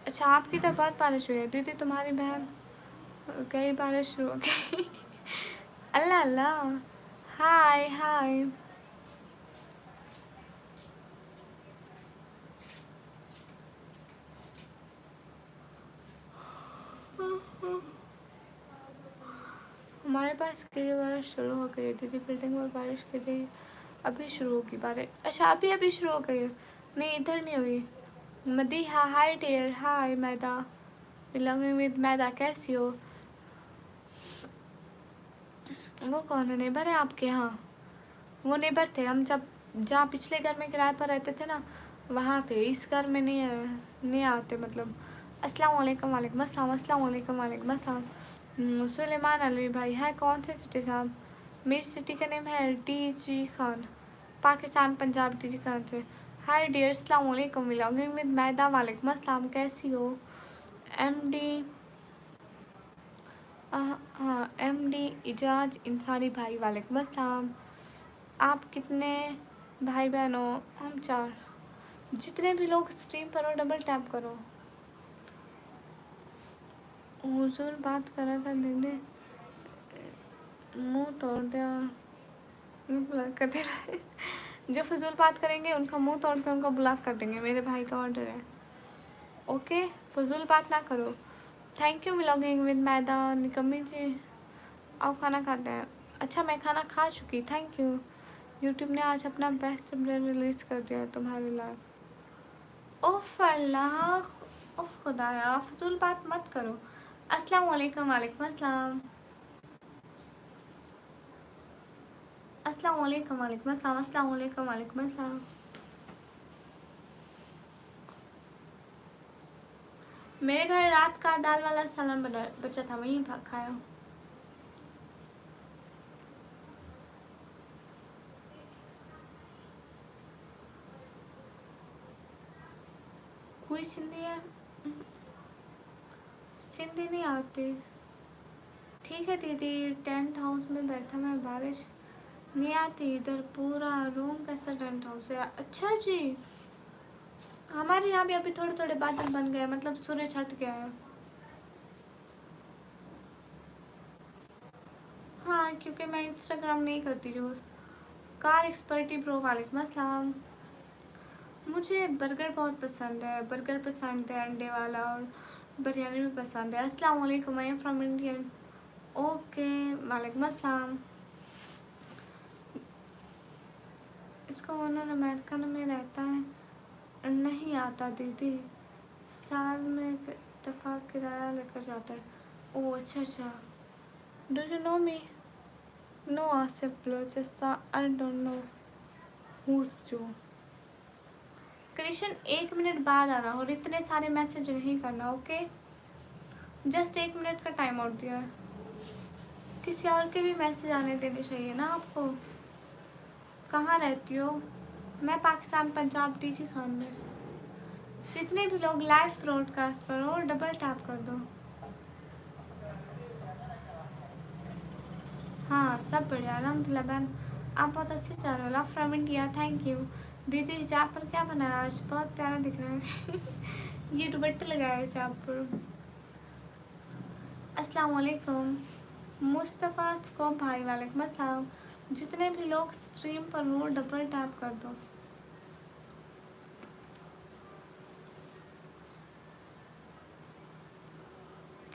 अच्छा, आपकी तो बहुत बारिश हुई है दीदी, तुम्हारी बहन गई, बारिश शुरू हो गई। अल्लाह अल्लाह। हाय हाय। हमारे पास गिरी बारिश शुरू हो गई है दीदी, बिल्डिंग में बारिश गिरी, अभी शुरू होगी बारिश। अच्छा, अभी शुरू हो गई है? नहीं, इधर नहीं हुई। Madiha, hi dear, hi Maida, belonging with Maida, कैसी हो? वो कौन है? नेबर है आपके यहाँ? वो नेबर थे, हम जब जहाँ पिछले घर में किराए पर रहते थे ना, वहाँ थे। इस घर में नहीं आते, मतलब। अस्सलाम वालेकुम। वालेकुम अस्सलाम। अस्सलाम वालेकुम। वालेकुम अस्सलाम। सुलेमान अली भाई, है कौन से सिटी से आप? मेरी सिटी का नेम है टी खान, पाकिस्तान, पंजाब, टी खान से। हाय डियर, अस्सलाम वालेकुम, बिलोंगिंग विद मैदा, वालेकुम अस्सलाम, कैसी हो? एमडी, हाँ, एमडी इजाज इंसानी भाई, वालेकुम अस्सलाम। आप कितने भाई बहन हो? हम 4। जितने भी लोग स्ट्रीम पर हो, डबल टैप करो। हुजूर बात कर रहा था दीदी, मुंह तोड़ दिया, ब्लॉक कर देना। जो फजूल बात करेंगे उनका मुंह तोड़ कर उनको ब्लॉक कर देंगे, मेरे भाई का ऑर्डर है। ओके, फजूल बात ना करो। थैंक यू बिलोंगिंग विद मैदा। निकम्मी जी, आप खाना खाते हैं? अच्छा, मैं खाना खा चुकी, थैंक यू। यूट्यूब ने आज अपना बेस्ट ब्रेड रिलीज कर दिया है तुम्हारे लिए। उफ अल्लाह, उफ खुदाया, फजूल बात मत करो। अस्सलाम वालेकुम। वालेकुम अस्सलाम। अस्सलाम वालेकुम। वालेकुम अस्सलाम। अस्सलाम वालेकुम। वालेकुम अस्सलाम। मेरे घर रात का दाल वाला सालन बचा था, वहीं खाया। कोई सिंधी है? सिंधी नहीं आती। ठीक है दीदी, टेंट हाउस में बैठा मैं, बारिश नहीं आती इधर, पूरा रूम कैसा टेंट हाउस है। अच्छा जी, हमारे यहाँ भी अभी थोड़े थोड़े बादल बन गए, मतलब सूरज हट गया है। हाँ, क्योंकि मैं इंस्टाग्राम नहीं करती रोज। कार एक्सपर्टी प्रो, वालेकुम अस्सलाम। मुझे बर्गर बहुत पसंद है, बर्गर पसंद है, अंडे वाला, और बिरयानी भी पसंद है। अस्सलाम वालेकुम, आई एम फ्रॉम इंडियन। ओके, वालेकुम अस्सलाम। इसका ओनर अमेरिका में रहता है? नहीं आता दीदी, साल में एक दफ़ा किराया लेकर जाता है। ओह अच्छा अच्छा। Do you know me? No Asif Balochistan, I don't know who's जो। कृष्ण 1 मिनट बाद आना, और इतने सारे मैसेज नहीं करना, ओके? जस्ट 1 मिनट का टाइम आउट दिया है। किसी और के भी मैसेज आने देने चाहिए ना आपको। कहाँ रहती हो? मैं पाकिस्तान, पंजाब, टीजी खान में। जितने भी लोग लाइव ब्रॉडकास्ट पर हो, डबल टैप कर दो। हाँ, सब बढ़िया अल्हम्दुलिल्लाह बहन, आप बहुत अच्छे जा रहे हो। Love from India, thank you. दीदी, हिजाब पर क्या बनाया आज? बहुत प्यारा दिख रहा है। ये दुपट्टे लगाया हिजाब पर। अस्सलाम वालेकुम। मुस्तफ़ा स्कोप भाई वालेकुम अस्सलाम। जितने भी लोग स्ट्रीम पर हो डबल टैप कर दो।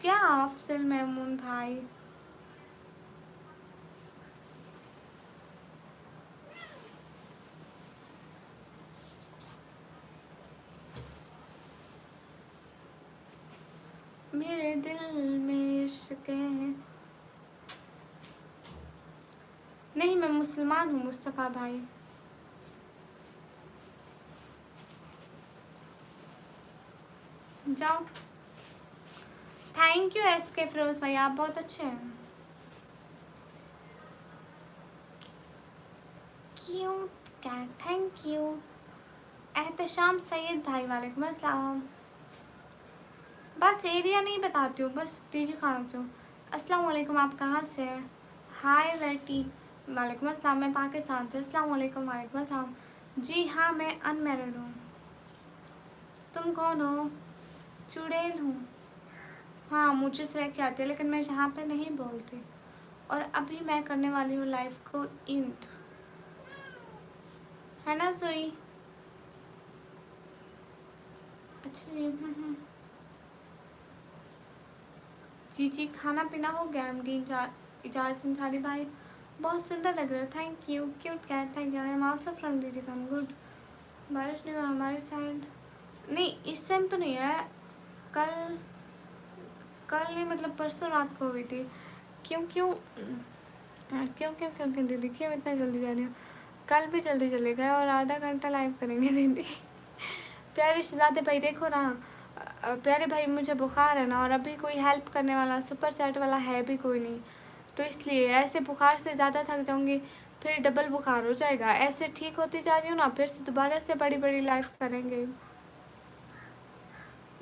क्या अफसल महमूद भाई, मेरे दिल में इश्क है। नहीं, मैं मुसलमान हूँ मुस्तफ़ा भाई। जाओ। थैंक यू एस के फिरोज भाई, आप बहुत अच्छे हैं। Cute cat, thank you. Ehtesham Syed भाई वालेकुम अस्सलाम। बस एरिया नहीं बताती हूँ, बस डीजी खान से हूँ। अस्सलाम वालेकुम, आप कहाँ से हैं? हाय बेटी, वालेकुम अस्सलाम, मैं पाकिस्तान से। अस्सलाम वालेकुम, वालेकुम अस्सलाम। जी हाँ, मैं अनमैरिड हूँ। तुम कौन हो? चुड़ैल हूँ। हाँ, मुझे से रह के आती है, लेकिन मैं यहाँ पे नहीं बोलती। और अभी मैं करने वाली हूँ लाइफ को इंट, है ना सोई? अच्छा जी। जी जी, खाना पीना हो गया। एम डी इजाज़ अंसारी भाई, बहुत सुंदर लग रहे हो। Thank you cute cat, thank you. I am also from D G Khan, good. बारिश नहीं हुआ हमारे साइड। नहीं, इस टाइम तो नहीं है। कल कल नहीं, मतलब परसों रात को हुई थी। क्यों क्यों क्यों क्यों क्यों क्यों दीदी, क्यों इतना जल्दी जा रही हो? कल भी जल्दी चले गए और आधा घंटा लाइव करेंगे दीदी। प्यारे शहजादे भाई देखो ना, प्यारे भाई मुझे बुखार है ना, और अभी कोई हेल्प करने वाला सुपर चैट वाला है भी कोई नहीं, तो इसलिए ऐसे बुखार से ज़्यादा थक जाऊंगी, फिर डबल बुखार हो जाएगा। ऐसे ठीक होती जा रही हूँ ना, फिर से दोबारा से बड़ी बड़ी लाइव करेंगे।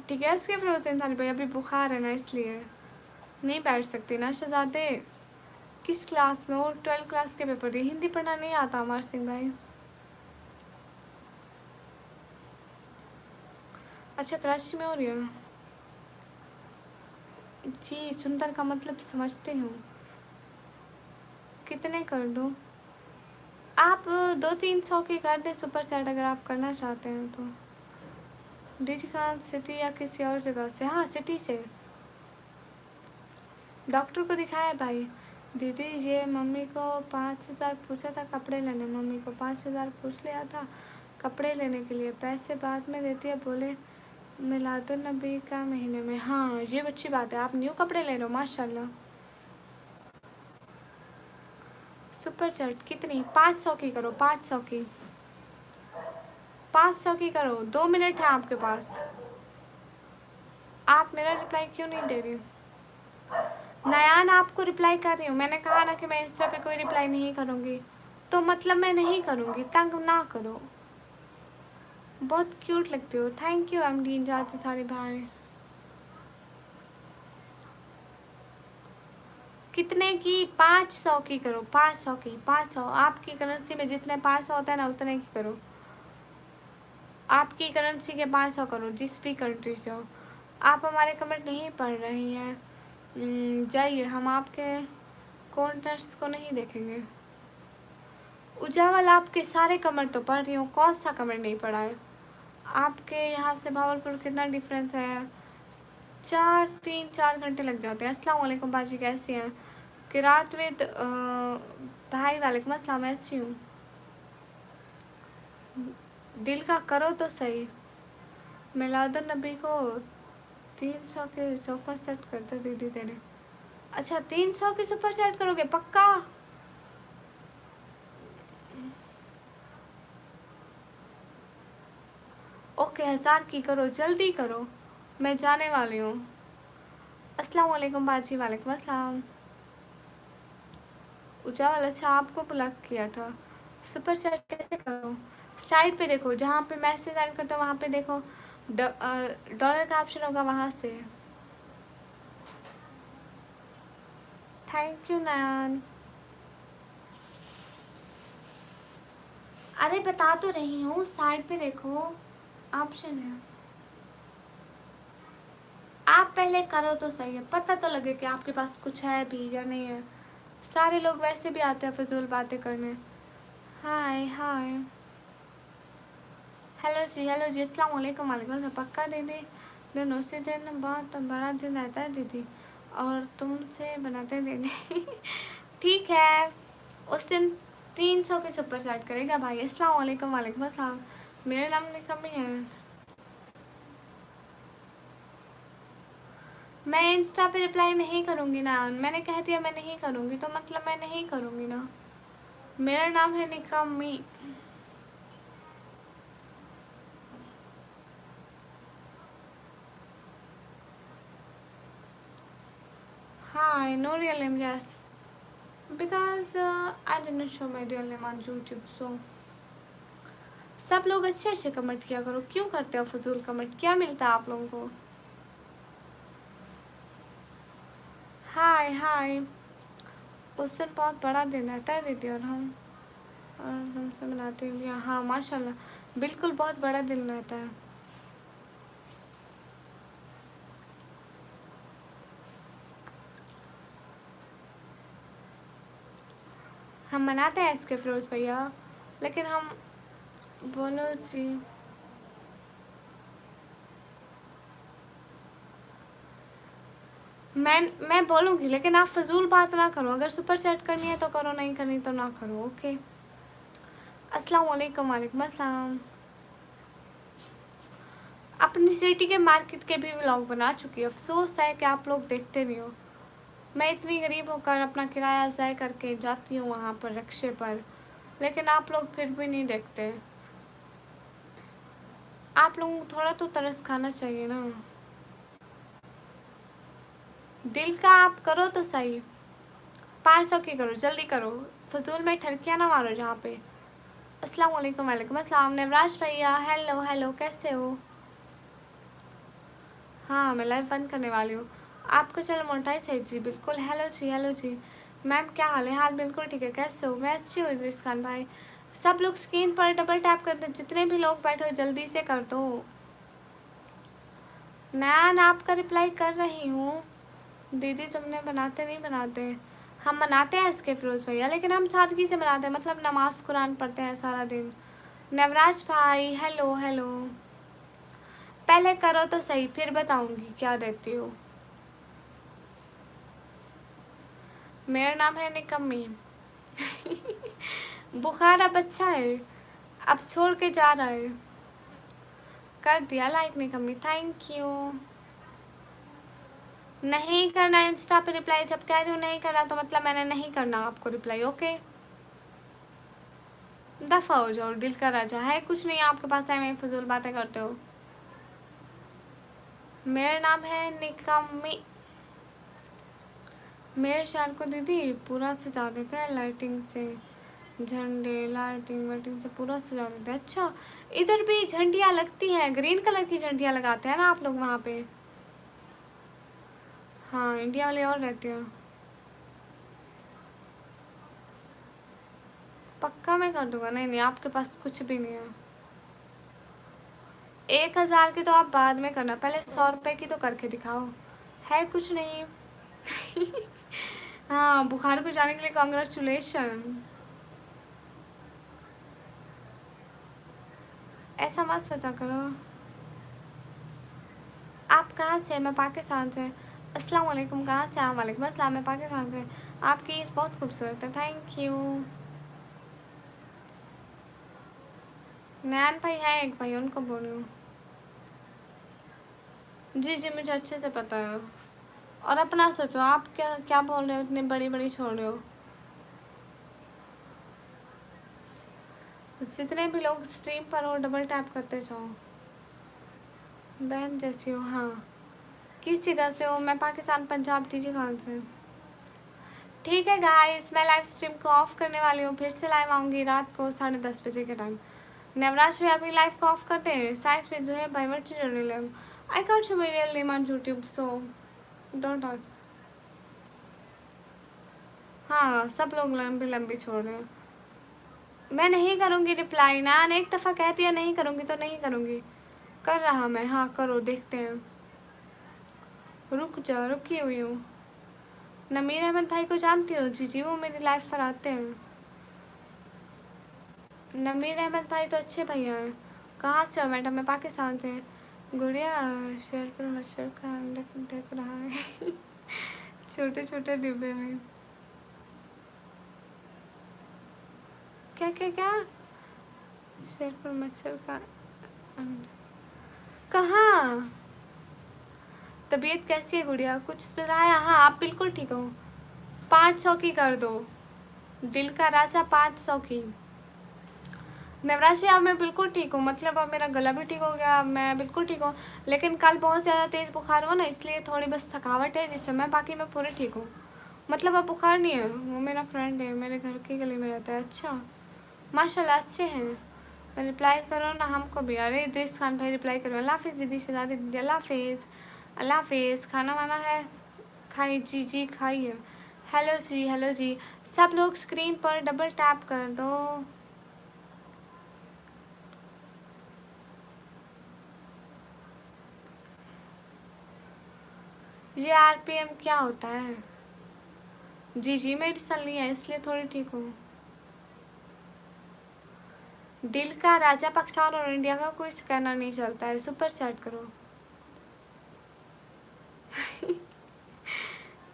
ठीक है, इसके फिर होते इंसान भाई, अभी बुखार है ना इसलिए नहीं बैठ सकती ना शहजादे। किस क्लास में हो? 12 क्लास के पेपर दिए। हिंदी पढ़ना नहीं आता अमर सिंह भाई। अच्छा, कराची में हो रही है। जी, सुंदर का मतलब समझते हूँ। कितने कर दूँ? आप 200-300 की कर दें सुपर सेट, अगर आप करना चाहते हैं तो। डीजी खान सिटी या किसी और जगह से? हाँ, सिटी से। डॉक्टर को दिखाया भाई। दीदी ये मम्मी को 5,000 पूछा था कपड़े लेने, मम्मी को 5,000 पूछ लिया था कपड़े लेने के लिए, पैसे बाद में देती है, बोले मिलादुन्नबी का महीने में। हाँ, ये अच्छी बात है, आप न्यू कपड़े ले रहे हो माशाल्लाह। सुपर चैट कितनी? 500 की करो, 500 की, 500 की करो। 2 मिनट है आपके पास। आप मेरा रिप्लाई क्यों नहीं दे रही? नयान आपको रिप्लाई कर रही हूँ। मैंने कहा ना कि मैं इंस्टा पे कोई रिप्लाई नहीं करूँगी, तो मतलब मैं नहीं करूँगी, तंग ना करो। बहुत क्यूट लगते हो। थैंक यू एम डी जाते सारे भाई। कितने की? 500 की करो, 500 की, 500। आपकी करेंसी में जितने 500 होता है ना, उतने की करो। आपकी करेंसी के 500 करो, जिस भी कंट्री से हो। आप हमारे कमेंट नहीं पढ़ रही हैं, जाइए, हम आपके कॉन्टेक्ट्स को नहीं देखेंगे। उजावल आपके सारे कमेंट तो पढ़ रही हूँ, कौन सा कमेंट नहीं पढ़ा है? आपके यहाँ से भावलपुर कितना डिफरेंस है? 3-4 घंटे लग जाते हैं। अस्सलाम वालेकुम बाजी, कैसी हैं? किरात विद भाई वालेकुम अस्सलाम, ऐसी हूँ। दिल का करो तो सही। मिलादुन नबी को 300 के सोफ़ा सेट करते दीदी तेरे। अच्छा, 300 की सुपर सेट करोगे पक्का? ओके, 1000 की करो, जल्दी करो, मैं जाने वाली हूँ। अस्सलाम वालेकुम बाजी, वालेकुम अस्सलाम। उजावल, अच्छा आपको ब्लॉक किया था। सुपर चैट कैसे करो? साइड पे देखो, जहाँ पे मैसेज ऐड करते हो वहाँ पे देखो, डॉलर का ऑप्शन होगा, वहाँ से। थैंक यू नयन। अरे बता तो रही हूँ, साइड पे देखो, ऑप्शन है। आप पहले करो तो सही है, पता तो लगे कि आपके पास कुछ है भी या नहीं है। सारे लोग वैसे भी आते हैं फजूल बातें करने। हाय हाय, हेलो जी, अस्सलाम वालेकुम। वालेकुम। पक्का दीदी, दिन उसी दिन बहुत बड़ा दिन रहता है दीदी, और तुमसे बनाते दीदी। ठीक है, उस दिन 300 के सुपर चैट करेगा भाई। अस्सलाम वालेकुम। वालेकुम अस्सलाम। मेरे नाम में कमी है। मैं इंस्टा पे रिप्लाई नहीं करूँगी ना, मैंने कह दिया मैं नहीं करूँगी तो मतलब मैं नहीं करूँगी ना। मेरा नाम है निकम्मी। Hi, no real name, yes. Because I didn't show my real name on YouTube, so. सब लोग अच्छे अच्छे कमेंट किया करो, क्यों करते हो फजूल कमेंट, क्या मिलता है आप लोगों को? हाय हाय, उस दिन बहुत बड़ा दिन रहता है दीदी, और हमसे बनाते हैं। हाँ माशाल्लाह, बिल्कुल बहुत बड़ा दिन रहता है। हम मनाते हैं इसके फिरोज भैया, लेकिन हम बोलो जी। मैं बोलूँगी, लेकिन आप फजूल बात ना करो। अगर सुपर चैट करनी है तो करो, नहीं करनी तो ना करो। ओके, अस्सलाम वालेकुम। वालेकुम अस्सलाम। अपनी सिटी के मार्केट के भी व्लॉग बना चुकी है, अफसोस है कि आप लोग देखते नहीं हो। मैं इतनी गरीब होकर अपना किराया ज़ाय करके जाती हूँ वहाँ पर रिक्शे पर, लेकिन आप लोग फिर भी नहीं देखते। आप लोगों को थोड़ा तो तरस खाना चाहिए ना। दिल का आप करो तो सही, 500 की करो, जल्दी करो, फजूल में ठरकियाँ ना मारो जहाँ पे। अस्सलाम वालेकुम। वालेकुम अस्सलाम। नवराज भैया, हेलो हेलो, कैसे हो? हाँ, मैं लाइव बंद करने वाली हूँ। आपको चलो मोनेटाइज है जी, बिल्कुल। हेलो जी, हेलो जी। मैम क्या हाल है? हाल बिल्कुल ठीक है, कैसे हो? मैं अच्छी हूँ इद्रिस खान भाई। सब लोग स्क्रीन पर डबल टैप कर दो, जितने भी लोग बैठे हो जल्दी से कर दो। नैन आपका रिप्लाई कर रही हूँ दीदी, तुमने बनाते नहीं बनाते। हम मनाते हैं इसके फिरोज भैया, लेकिन हम सादगी से मनाते हैं, मतलब नमाज कुरान पढ़ते हैं सारा दिन। नवराज भाई, हेलो हेलो। पहले करो तो सही, फिर बताऊंगी क्या देती हो। मेरा नाम है निकम्मी। बुखार अब अच्छा है, अब छोड़ के जा रहा है। कर दिया लाइक निकम्मी, थैंक यू। नहीं करना इंस्टा पे रिप्लाई, जब कह रही हूँ नहीं करना तो मतलब मैंने नहीं करना आपको रिप्लाई। ओके, दफ़ा हो जाओ, दिल का राजा है कुछ नहीं आपके पास, टाइम में फजूल बातें करते हो। मेरा नाम है निकम्मी। मेरे शहर को दीदी पूरा सजा देते हैं लाइटिंग से, झंडे लाइटिंग वाइटिंग से पूरा सजा देते हैं। अच्छा, इधर भी झंडियाँ लगती हैं, ग्रीन कलर की झंडियाँ लगाते हैं ना आप लोग वहाँ पे? हाँ, इंडिया वाले और रहते हैं। पक्का मैं कर दूंगा। नहीं नहीं, आपके पास कुछ भी नहीं है। 1000 की तो आप बाद में करना, पहले 100 रुपये की तो करके दिखाओ। है कुछ नहीं। हाँ, बुखार को जाने के लिए कॉन्ग्रेचुलेशन। ऐसा मत सोचा करो। आप कहाँ से? मैं पाकिस्तान से। अस्सलाम वालेकुम, कहाँ से? वालेकुम अस्सलाम, मैं पाकिस्तान से। आपकी ईद बहुत खूबसूरत है, थैंक यू। नैन भाई है एक भाई, उनको बोलूँ? जी जी, मुझे अच्छे से पता है। और अपना सोचो, आप क्या क्या बोल रहे हो, इतनी बड़ी बड़ी छोड़ रहे हो। जितने भी लोग स्ट्रीम पर हो डबल टैप करते जाओ। बहन जैसी हो। हाँ, किस जगह से हो? मैं पाकिस्तान, पंजाब, टीजी खान से। ठीक है गाइस, मैं लाइव स्ट्रीम को ऑफ करने वाली हूँ, फिर से लाइव आऊँगी रात को 10:30 बजे के टाइम। नवराज भी अभी लाइव को ऑफ करते हैं, साइज में जो है by word real I can't show my real name on YouTube, so don't ask. हाँ, सब लोग लंबी लंबी छोड़ रहे हैं। मैं नहीं करूँगी रिप्लाई ना, एक दफ़ा कह दिया नहीं करूँगी तो नहीं करूँगी। कर रहा मैं, हाँ करो, देखते हैं। रुक जा, रुकी हुई हूँ। नमीर अहमद भाई को जानती हो जी? वो मेरी लाइफ पर आते हैं। नमीर अहमद भाई तो अच्छे भैया हैं। कहाँ से हो मैडम? मैं पाकिस्तान से। गुड़िया शेर पर मच्छर का अंडा ढक रहा है छोटे छोटे डिब्बे में। क्या क्या क्या? शेर पर मच्छर का अंडा कहाँ? तबीयत कैसी है गुड़िया? कुछ सुनाया? हाँ आप बिल्कुल ठीक हो। 500 की कर दो। दिल का राजा 500 की। नवराज जी अब मैं बिल्कुल ठीक हूँ, मतलब अब मेरा गला भी ठीक हो गया, मैं बिल्कुल ठीक हूँ। लेकिन कल बहुत ज़्यादा तेज़ बुखार हुआ ना, इसलिए थोड़ी बस थकावट है जिससे मैं, बाकी मैं पूरे ठीक हूँ। मतलब अब बुखार नहीं है। वो मेरा फ्रेंड है, मेरे घर की गली में रहता है। अच्छा माशाल्लाह अच्छे हैं। रिप्लाई करो ना हमको भी। अरे इद्रिस खान भाई रिप्लाई करो। अल्लाह हाफिज़ दीदी शहजादी दीदी, अल्लाह हाफिज़। अल्लाह हाफिज़। खाना वाना है? खाई जी जी खाइए। हेलो जी, हेलो जी। सब लोग स्क्रीन पर डबल टैप कर दो। ये आरपीएम क्या होता है? जी जी मेडिसन लिया है इसलिए थोड़ी ठीक हूँ। दिल का राजा पाकिस्तान और इंडिया का कोई स्कैनर नहीं चलता है। सुपर चैट करो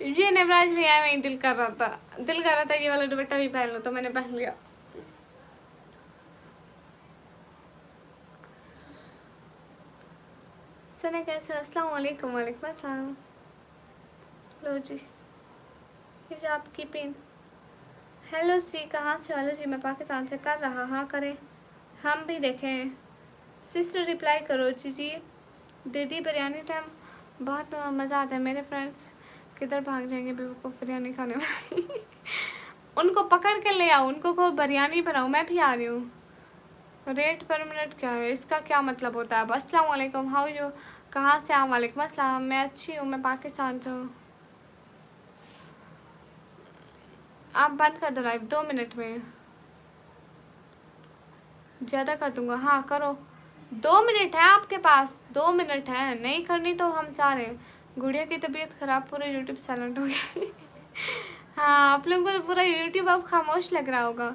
ये नवराज भैया मैं दिल कर रहा था, दिल कर रहा था ये वाला दुपट्टा भी पहन लो, तो मैंने पहन लिया। सना कैसे? अस्सलाम वालेकुम। वालेकुम अस्सलाम। लो जी हिजाब की पिन। हेलो जी, कहाँ से? हेलो जी मैं पाकिस्तान से। कर रहा? हाँ करें, हम भी देखें। सिस्टर रिप्लाई करो जी जी। दीदी बिरयानी टाइम बहुत मज़ा आता है। मेरे फ्रेंड्स किधर भाग जाएंगे बेवकूफ़ बिरयानी खाने में उनको पकड़ के ले आओ, उनको को बिरयानी बनाओ। मैं भी आ रही हूँ। रेट पर मिनट क्या है? इसका क्या मतलब होता है? अब अस्सलाम वालेकुम, हाउ यू? कहाँ से? वालेकुम अस्सलाम। मैं अच्छी हूँ, मैं पाकिस्तान से हूँ। आप बंद कर दो लाइव 2 मिनट में। ज़्यादा कर दूंगा। हाँ करो। 2 मिनट है आपके पास, 2 मिनट है। नहीं करनी तो हम चाह रहे हैं। गुड़िया की तबीयत ख़राब, पूरा यूट्यूब साइलेंट हो गया हाँ आप लोगों को तो पूरा यूट्यूब अब खामोश लग रहा होगा।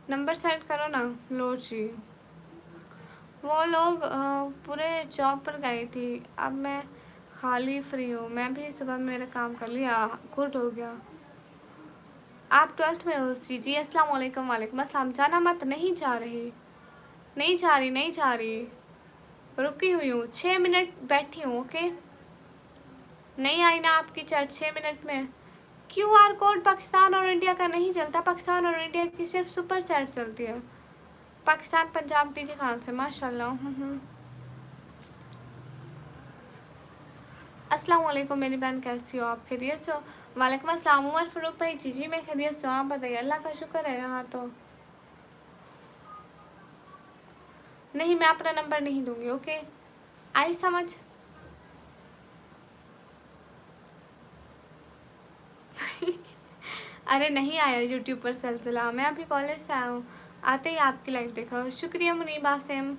नंबर सेंड करो ना। लो जी। वो लोग पूरे जॉब पर गई थी, अब मैं खाली फ्री हूँ। मैं भी सुबह मेरा काम कर लिया, गुड हो गया। आप 12th में हो? जी जी अस्सलाम वालेकुम। वालेकुम अस्सलाम। जाना मत। नहीं जा रही, नहीं जा रही, नहीं जा रही। रुकी हुई हूँ, 6 मिनट बैठी हूँ। ओके नहीं आई ना आपकी चैट 6 मिनट में। क्यूआर कोड पाकिस्तान और इंडिया का नहीं चलता, पाकिस्तान और इंडिया की सिर्फ सुपर चैट चलती है। पाकिस्तान पंजाब डीजे खान से माशाल्लाह। अस्सलाम वालेकुम मेरी बहन, कैसी हो आप? खैरियत से हो? वालेकुम अस्सलाम। उमर फारूक भाई जी जी मैं खैरियत से हूँ, आप बताइए? अल्लाह का शुक्र है। यहाँ तो नहीं, मैं अपना नंबर नहीं दूंगी। ओके आई समझ अरे नहीं आया यूट्यूब पर सिलसिला, मैं अभी कॉलेज से आया हूँ, आते ही आपकी लाइव देखा। शुक्रिया मुनीबा सेम।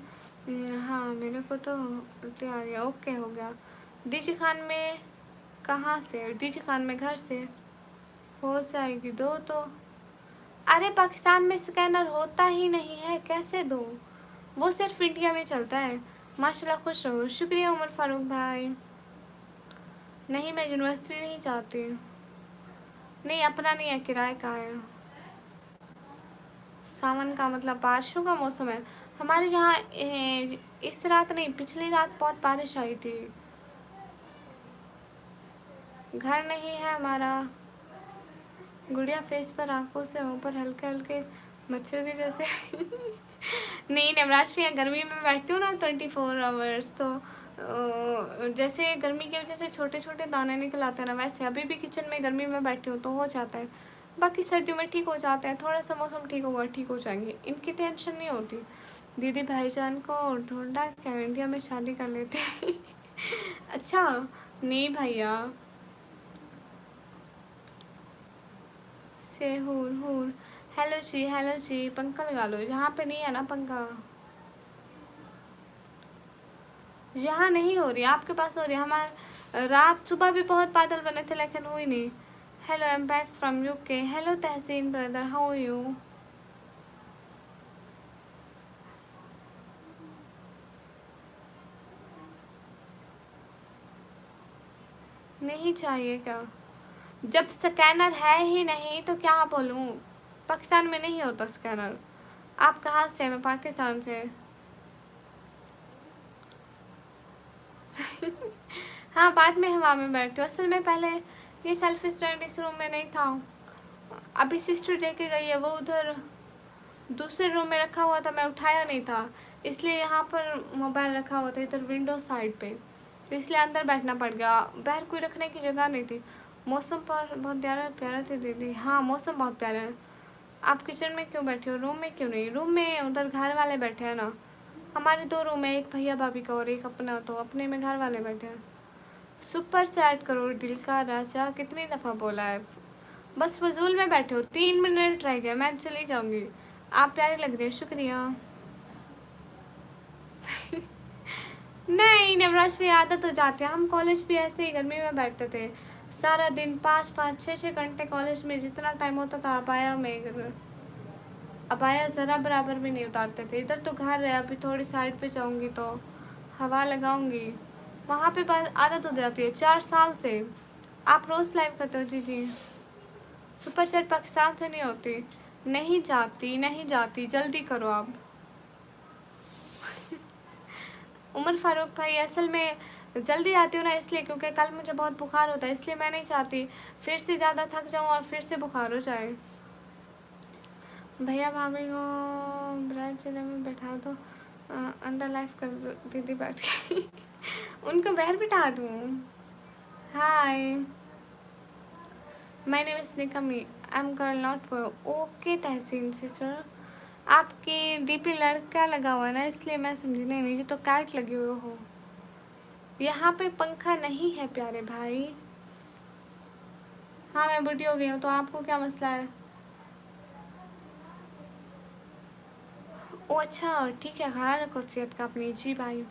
हाँ मेरे को तो उल्टी आ रही है। ओके हो गया। डीजी खान में कहाँ से? डीजी खान में घर से हो जाएगी दो तो। अरे पाकिस्तान में स्कैनर होता ही नहीं है, कैसे दो? वो सिर्फ इंडिया में चलता है। माशाल्लाह खुश रहो। शुक्रिया उमर फारूक भाई। नहीं मैं यूनिवर्सिटी नहीं चाहती। नहीं अपना नहीं है, किराए का है। सावन का मतलब बारिशों का मौसम है। हमारे यहाँ इस रात नहीं, पिछली रात बहुत बारिश आई थी। घर नहीं है हमारा। गुड़िया फेस पर आंखों से ऊपर हल्के हल्के मच्छर के जैसे नहीं नवराज भैया, गर्मी में बैठती हूँ ना 24 आवर्स, तो जैसे गर्मी की वजह से छोटे छोटे दाने निकल आते हैं ना, वैसे अभी भी किचन में गर्मी में बैठी हूँ तो हो जाता है। बाकी सर्दियों में ठीक हो जाता है, थोड़ा सा मौसम ठीक होगा, ठीक हो जाएंगे, इनकी टेंशन नहीं होती। दीदी भाईजान को ढूंढा क्या? इंडिया में शादी कर लेते हैं अच्छा नहीं भैया। से हूर हूर। हेलो जी, हेलो जी। पंखा लगा लो, यहाँ पे नहीं है ना पंखा। यहाँ नहीं हो रही, आपके पास हो रही है। हमारे रात सुबह भी बहुत बादल बने थे लेकिन हुई नहीं। Hello, I am back from UK. Hello Tehseen brother, how are you? नहीं चाहिए क्या? जब स्कैनर है ही नहीं तो क्या बोलूँ? पाकिस्तान में नहीं होता स्कैनर। आप कहाँ से? मैं पाकिस्तान से। हाँ, बाद में हवा में बैठी हूँ। असल में पहले ये सेल्फ स्टैंड इस रूम में नहीं था, अभी सिस्टर लेके गई है, वो उधर दूसरे रूम में रखा हुआ था, मैं उठाया नहीं था, इसलिए यहाँ पर मोबाइल रखा हुआ था इधर विंडो साइड पे, तो इसलिए अंदर बैठना पड़ गया। बाहर कोई रखने की जगह नहीं थी। मौसम पर बहुत प्यारा प्यारा थे दीदी। हाँ, मौसम बहुत प्यारा है। आप किचन में क्यों बैठे हो? रूम में क्यों नहीं? रूम में उधर घर वाले बैठे हैं ना। हमारे 2 रूम है, एक भैया भाभी का और एक अपना, तो अपने में घर वाले बैठे हैं। सुपर चैट करो दिल का राजा, कितनी दफ़ा बोला है। बस फजूल में बैठे हो, 3 मिनट रह गए, मैं चली जाऊंगी। आप प्यारे लग रहे हैं, शुक्रिया। नहीं, नवराज भी आदत हो जाती है। हम कॉलेज भी ऐसे ही गर्मी में बैठते थे सारा दिन, 5-5 6-6 घंटे कॉलेज में जितना टाइम होता था अबाया ज़रा बराबर भी नहीं उतारते थे। इधर तो घर है, अभी थोड़ी साइड पे जाऊंगी तो हवा लगाऊंगी, वहाँ पे बस आदत हो जाती है 4 साल से। आप रोज़ लाइव करते हो? जी जी। सुपर चैट पाकिस्तान से नहीं होती। नहीं जाती, नहीं जाती, जल्दी करो आप। उमर फारूक भाई, असल में जल्दी आती हूँ ना इसलिए, क्योंकि कल मुझे बहुत बुखार होता है, इसलिए मैं नहीं चाहती फिर से ज़्यादा थक जाऊँ और फिर से बुखार हो जाए। भैया भाभी को ब्रांच में बैठा दो, अंदर लाइफ कर दो दीदी बैठ के। उनको बाहर बिठा दूँ? Hi, my name is Nikmi, I am girl not boy. Okay Tahseen sister, आपकी डीपी लड़का लगा हुआ है ना, इसलिए मैं समझी नहीं, ये तो कैट लगी हुई हो। यहाँ पे पंखा नहीं है प्यारे भाई। हाँ, मैं बुढ़ी हो गई हूँ, तो आपको क्या मसला है? ओ अच्छा, ठीक है, ख्याल रखो सेहत का अपनी। जी भाई।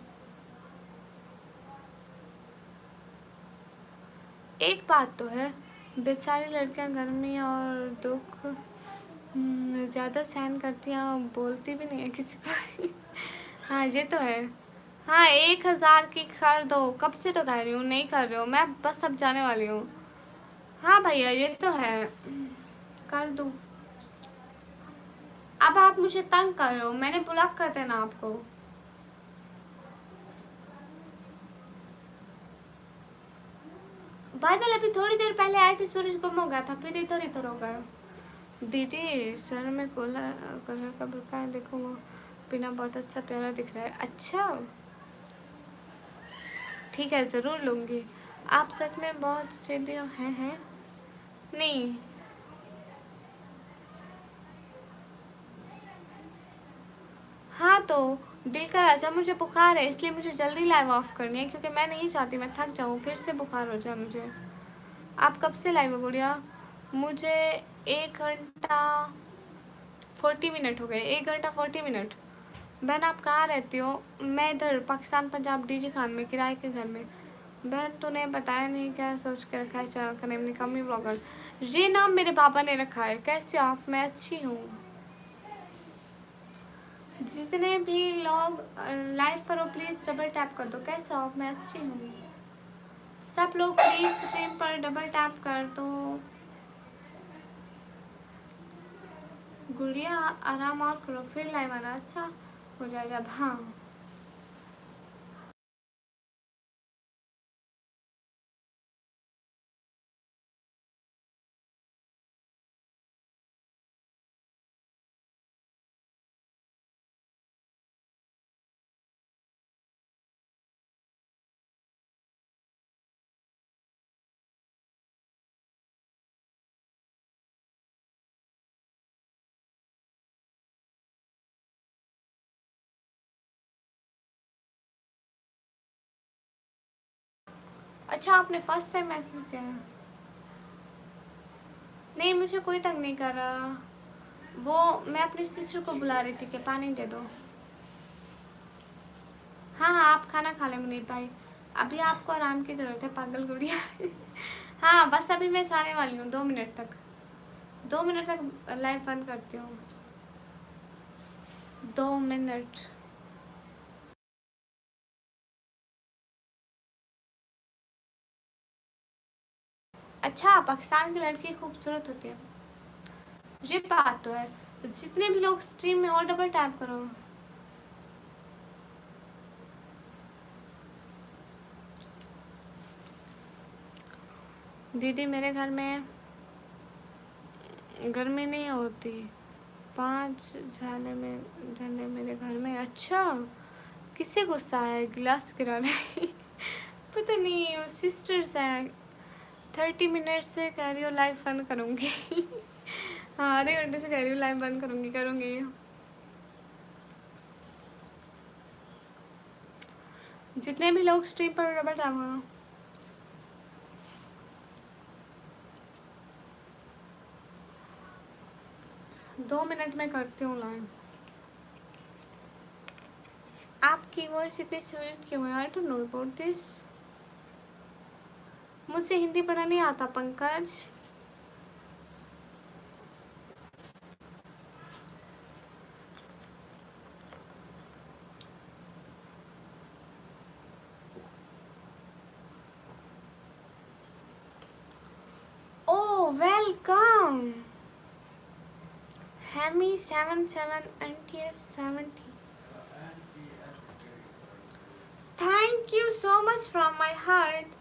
एक बात तो है, बेचारी लड़कियां गर्मी और दुख ज़्यादा सहन करती हैं और बोलती भी नहीं है किसी को। हाँ, ये तो है। हाँ, 1,000 की कर दो, कब से तो कह रही हूँ, नहीं कर रहे हो, मैं बस अब जाने वाली हूँ। हाँ भैया, ये तो है, कर दो। अब आप मुझे तंग कर रहे हो, मैंने ब्लॉक कर देना आपको। बादल अभी थोड़ी देर पहले आए थे, सूरज गुम हो गया था, फिर इधर इधर हो गया। दीदी सर में कलर कलर का बुरका है, देखो वो बिना बहुत अच्छा प्यारा दिख रहा है। अच्छा, ठीक है, ज़रूर लूँगी। आप सच में बहुत सीधी हैं? नहीं। हाँ, तो दिल का राजा, मुझे बुखार है इसलिए मुझे जल्दी लाइव ऑफ करनी है, क्योंकि मैं नहीं चाहती मैं थक जाऊँ फिर से बुखार हो जाए मुझे। आप कब से लाइव हो गुड़िया? मुझे 1 घंटा 40 मिनट हो गए, 1 घंटा 40 मिनट। बहन आप कहाँ रहती हो? मैं इधर पाकिस्तान पंजाब डीजी खान में किराए के घर में। बहन तूने बताया नहीं, क्या सोच के रखा है चैनल का नेम? निकम्मी ब्लॉगर, ये नाम मेरे पापा ने रखा है। कैसे हो आप? मैं अच्छी हूँ। जितने भी लोग लाइव करो प्लीज़ डबल टैप कर दो। कैसे हो आप? मैं अच्छी हूँ। सब लोग प्लीज़ स्ट्रीम पर डबल टैप कर दो। गुड़िया आराम और करो, फिर लाइव आना, अच्छा हो जाएगा। हाँ, अच्छा, आपने फर्स्ट टाइम मैसेज किया है? नहीं, मुझे कोई तंग नहीं कर रहा, वो मैं अपनी सिस्टर को बुला रही थी कि पानी दे दो। हाँ हाँ, आप खाना खा लें मुनीर भाई, अभी आपको आराम की ज़रूरत है पागल गुड़िया। हाँ बस अभी मैं जाने वाली हूँ 2 मिनट तक, 2 मिनट तक लाइव बंद करती हूँ। 2 मिनट। अच्छा पाकिस्तान की लड़की खूबसूरत होती है, ये बात तो है। जितने भी लोग स्ट्रीम में और डबल टैप करो। दीदी मेरे घर में गर्मी नहीं होती, 5 झंडे मेरे घर में। अच्छा किससे गुस्सा है, गिलास गिरा रहे। पता नहीं वो सिस्टर्स है। 30 मिनट से कह रही हो लाइव बंद करूँगी। हाँ आधे घंटे से कह रही हूँ लाइव बंद करूँगी। जितने भी लोग स्ट्रीम पर डबल टैप करो। 2 मिनट में करती हूँ लाइव। आपकी वॉइस इतनी स्वीट क्यों है? आई डोंट नो अबाउट दिस। मुझसे हिंदी पढ़ना नहीं आता Pankaj. Oh, welcome. Hemi 77 NTS 70. Thank you so much from my heart.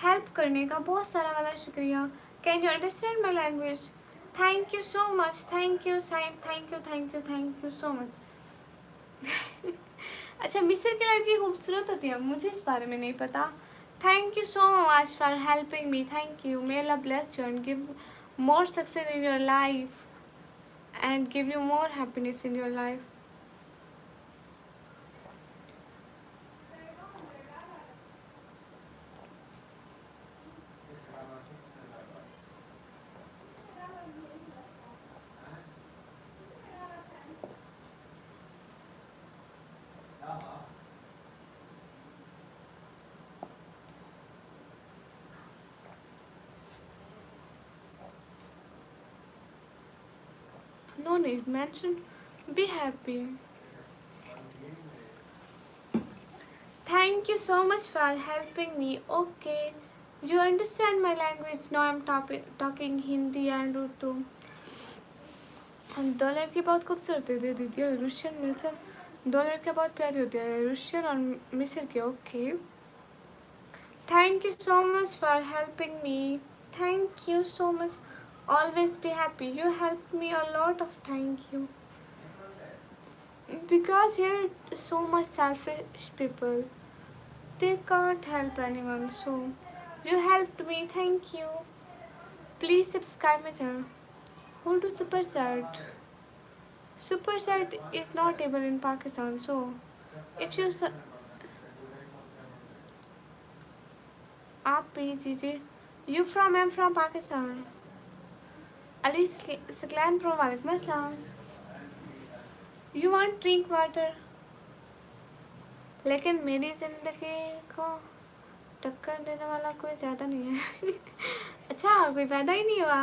Help करने का बहुत सारा वाला शुक्रिया। Can you understand my language? Thank you so much, thank you sign, thank you so much. अच्छा मिस्र की लड़की खूबसूरत होती है, मुझे इस बारे में नहीं पता। Thank you so much for helping me, thank you. May Allah bless you and give more success in your life and give you more happiness in your life. No need mention, be happy. Thank you so much for helping me. Okay, you understand my language now. I'm talking Hindi and Urdu. दो लड़की बहुत खूबसूरत होती है दीदी, Russian Milne. दो लड़कियाँ बहुत प्यारी होती है, रुशियन और मिस्र की। Okay thank you so much for helping me, thank you so much. Always be happy, you help me a lot of thank you. Because here so much selfish people, they can't help anyone, so you helped me, thank you. Please subscribe my channel. Who do super chat? Super chat is not able in Pakistan, so if you आप भेज दीजिए। You from? I'm from Pakistan. Ali Saklan from वालेकुम अस्सलाम। You want drink water? लेकिन मेरी ज़िंदगी को टक्कर देने वाला कोई ज़्यादा नहीं है। अच्छा कोई पैदा ही नहीं हुआ।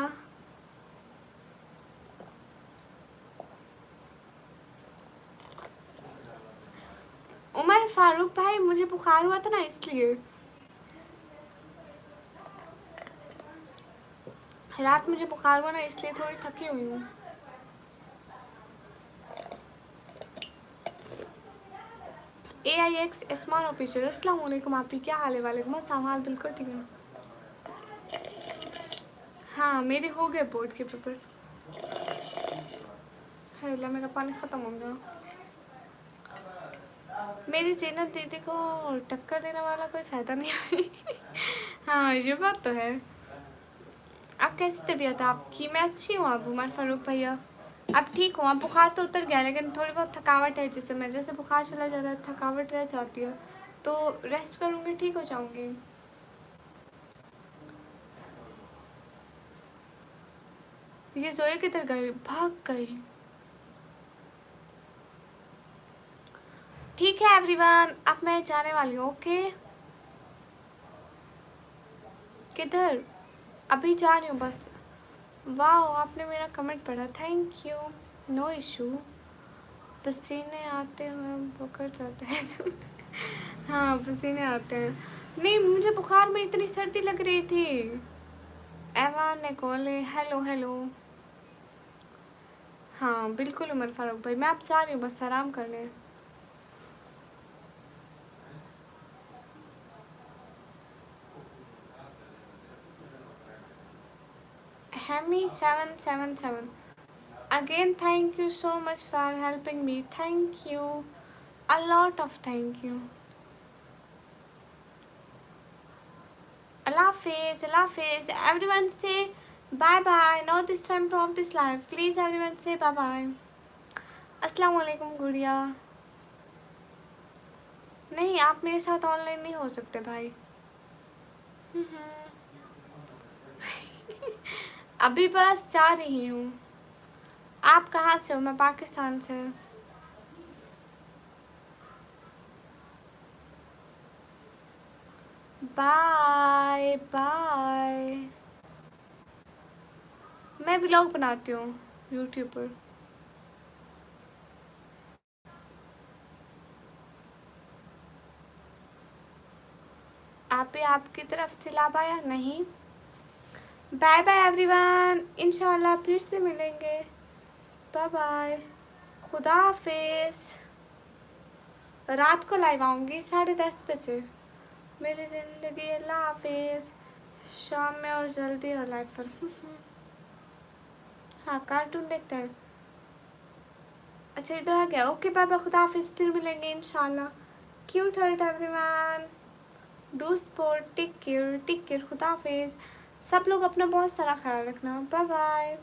उमर फारूक भाई मुझे बुखार हुआ था ना, इसलिए रात मुझे बुखार हुआ ना, इसलिए थोड़ी थकी हुई हूँ। AIX इस्मान ऑफिशियल, अस्सलाम वालेकुम। आपकी क्या हाल है? वालेकुम अस्सलाम, हाल बिल्कुल ठीक है। हाँ मेरे हो गए बोर्ड के पेपर। है अल्लाह मेरा पानी ख़त्म हो गया। मेरी ज़ीनत दीदी को टक्कर देने वाला कोई फ़ायदा नहीं है। हाँ ये बात तो है। आप कैसी तबीयत है आपकी? मैं अच्छी हूँ। आप उमर फारूक भैया अब ठीक हूँ। अब बुखार तो उतर गया, लेकिन थोड़ी बहुत थकावट है, जिससे मैं जैसे बुखार चला जाता है थकावट रह जाती है, तो रेस्ट करूँगी ठीक हो जाऊँगी। ये जोया किधर गई? भाग गई। ठीक है एवरीवन, अब मैं जाने वाली हूँ। ओके किधर? अभी जा रही हूँ बस। वाह, आपने मेरा कमेंट पढ़ा, थैंक यू। No issue. पसीने आते हुए बुखार चलते हैं। हाँ, पसीने आते हैं। नहीं, मुझे बुखार में इतनी सर्दी लग रही थी। Evan Nicole, hello hello. हाँ बिल्कुल उमर फारूक भाई, मैं आप जा रही हूँ बस आराम करने। Hemi 777, again thank you so much for helping me, thank you, a lot of thank you. Allah Hafiz, Allah Hafiz. Everyone say bye bye. Now this time from this live, please everyone say bye bye. अस्सलाम वालेकुम गुड़िया। नहीं, आप मेरे साथ online नहीं हो सकते भाई। अभी बस जा रही हूँ। आप कहाँ से हो? मैं पाकिस्तान से। Bye bye. मैं व्लॉग बनाती हूँ यूट्यूब पर। आप ही आपकी तरफ से लाभ आया नहीं? बाय बाय एवरीवन, इंशाल्लाह फिर से मिलेंगे। बाय बाय, खुदा हाफिज। रात को लाइव आऊँगी 10:30 बजे। मेरी ज़िंदगी, अल्लाह हाफिज। शाम में और जल्दी और लाइव पर। हाँ, कार्टून देखते हैं। अच्छा, इधर आ गया। ओके बाय बाय, खुदा हाफिज, फिर मिलेंगे इंशाल्लाह। Cute heart everyone, do support, take care, खुदा हाफिज। सब लोग अपना बहुत सारा ख्याल रखना। Bye bye.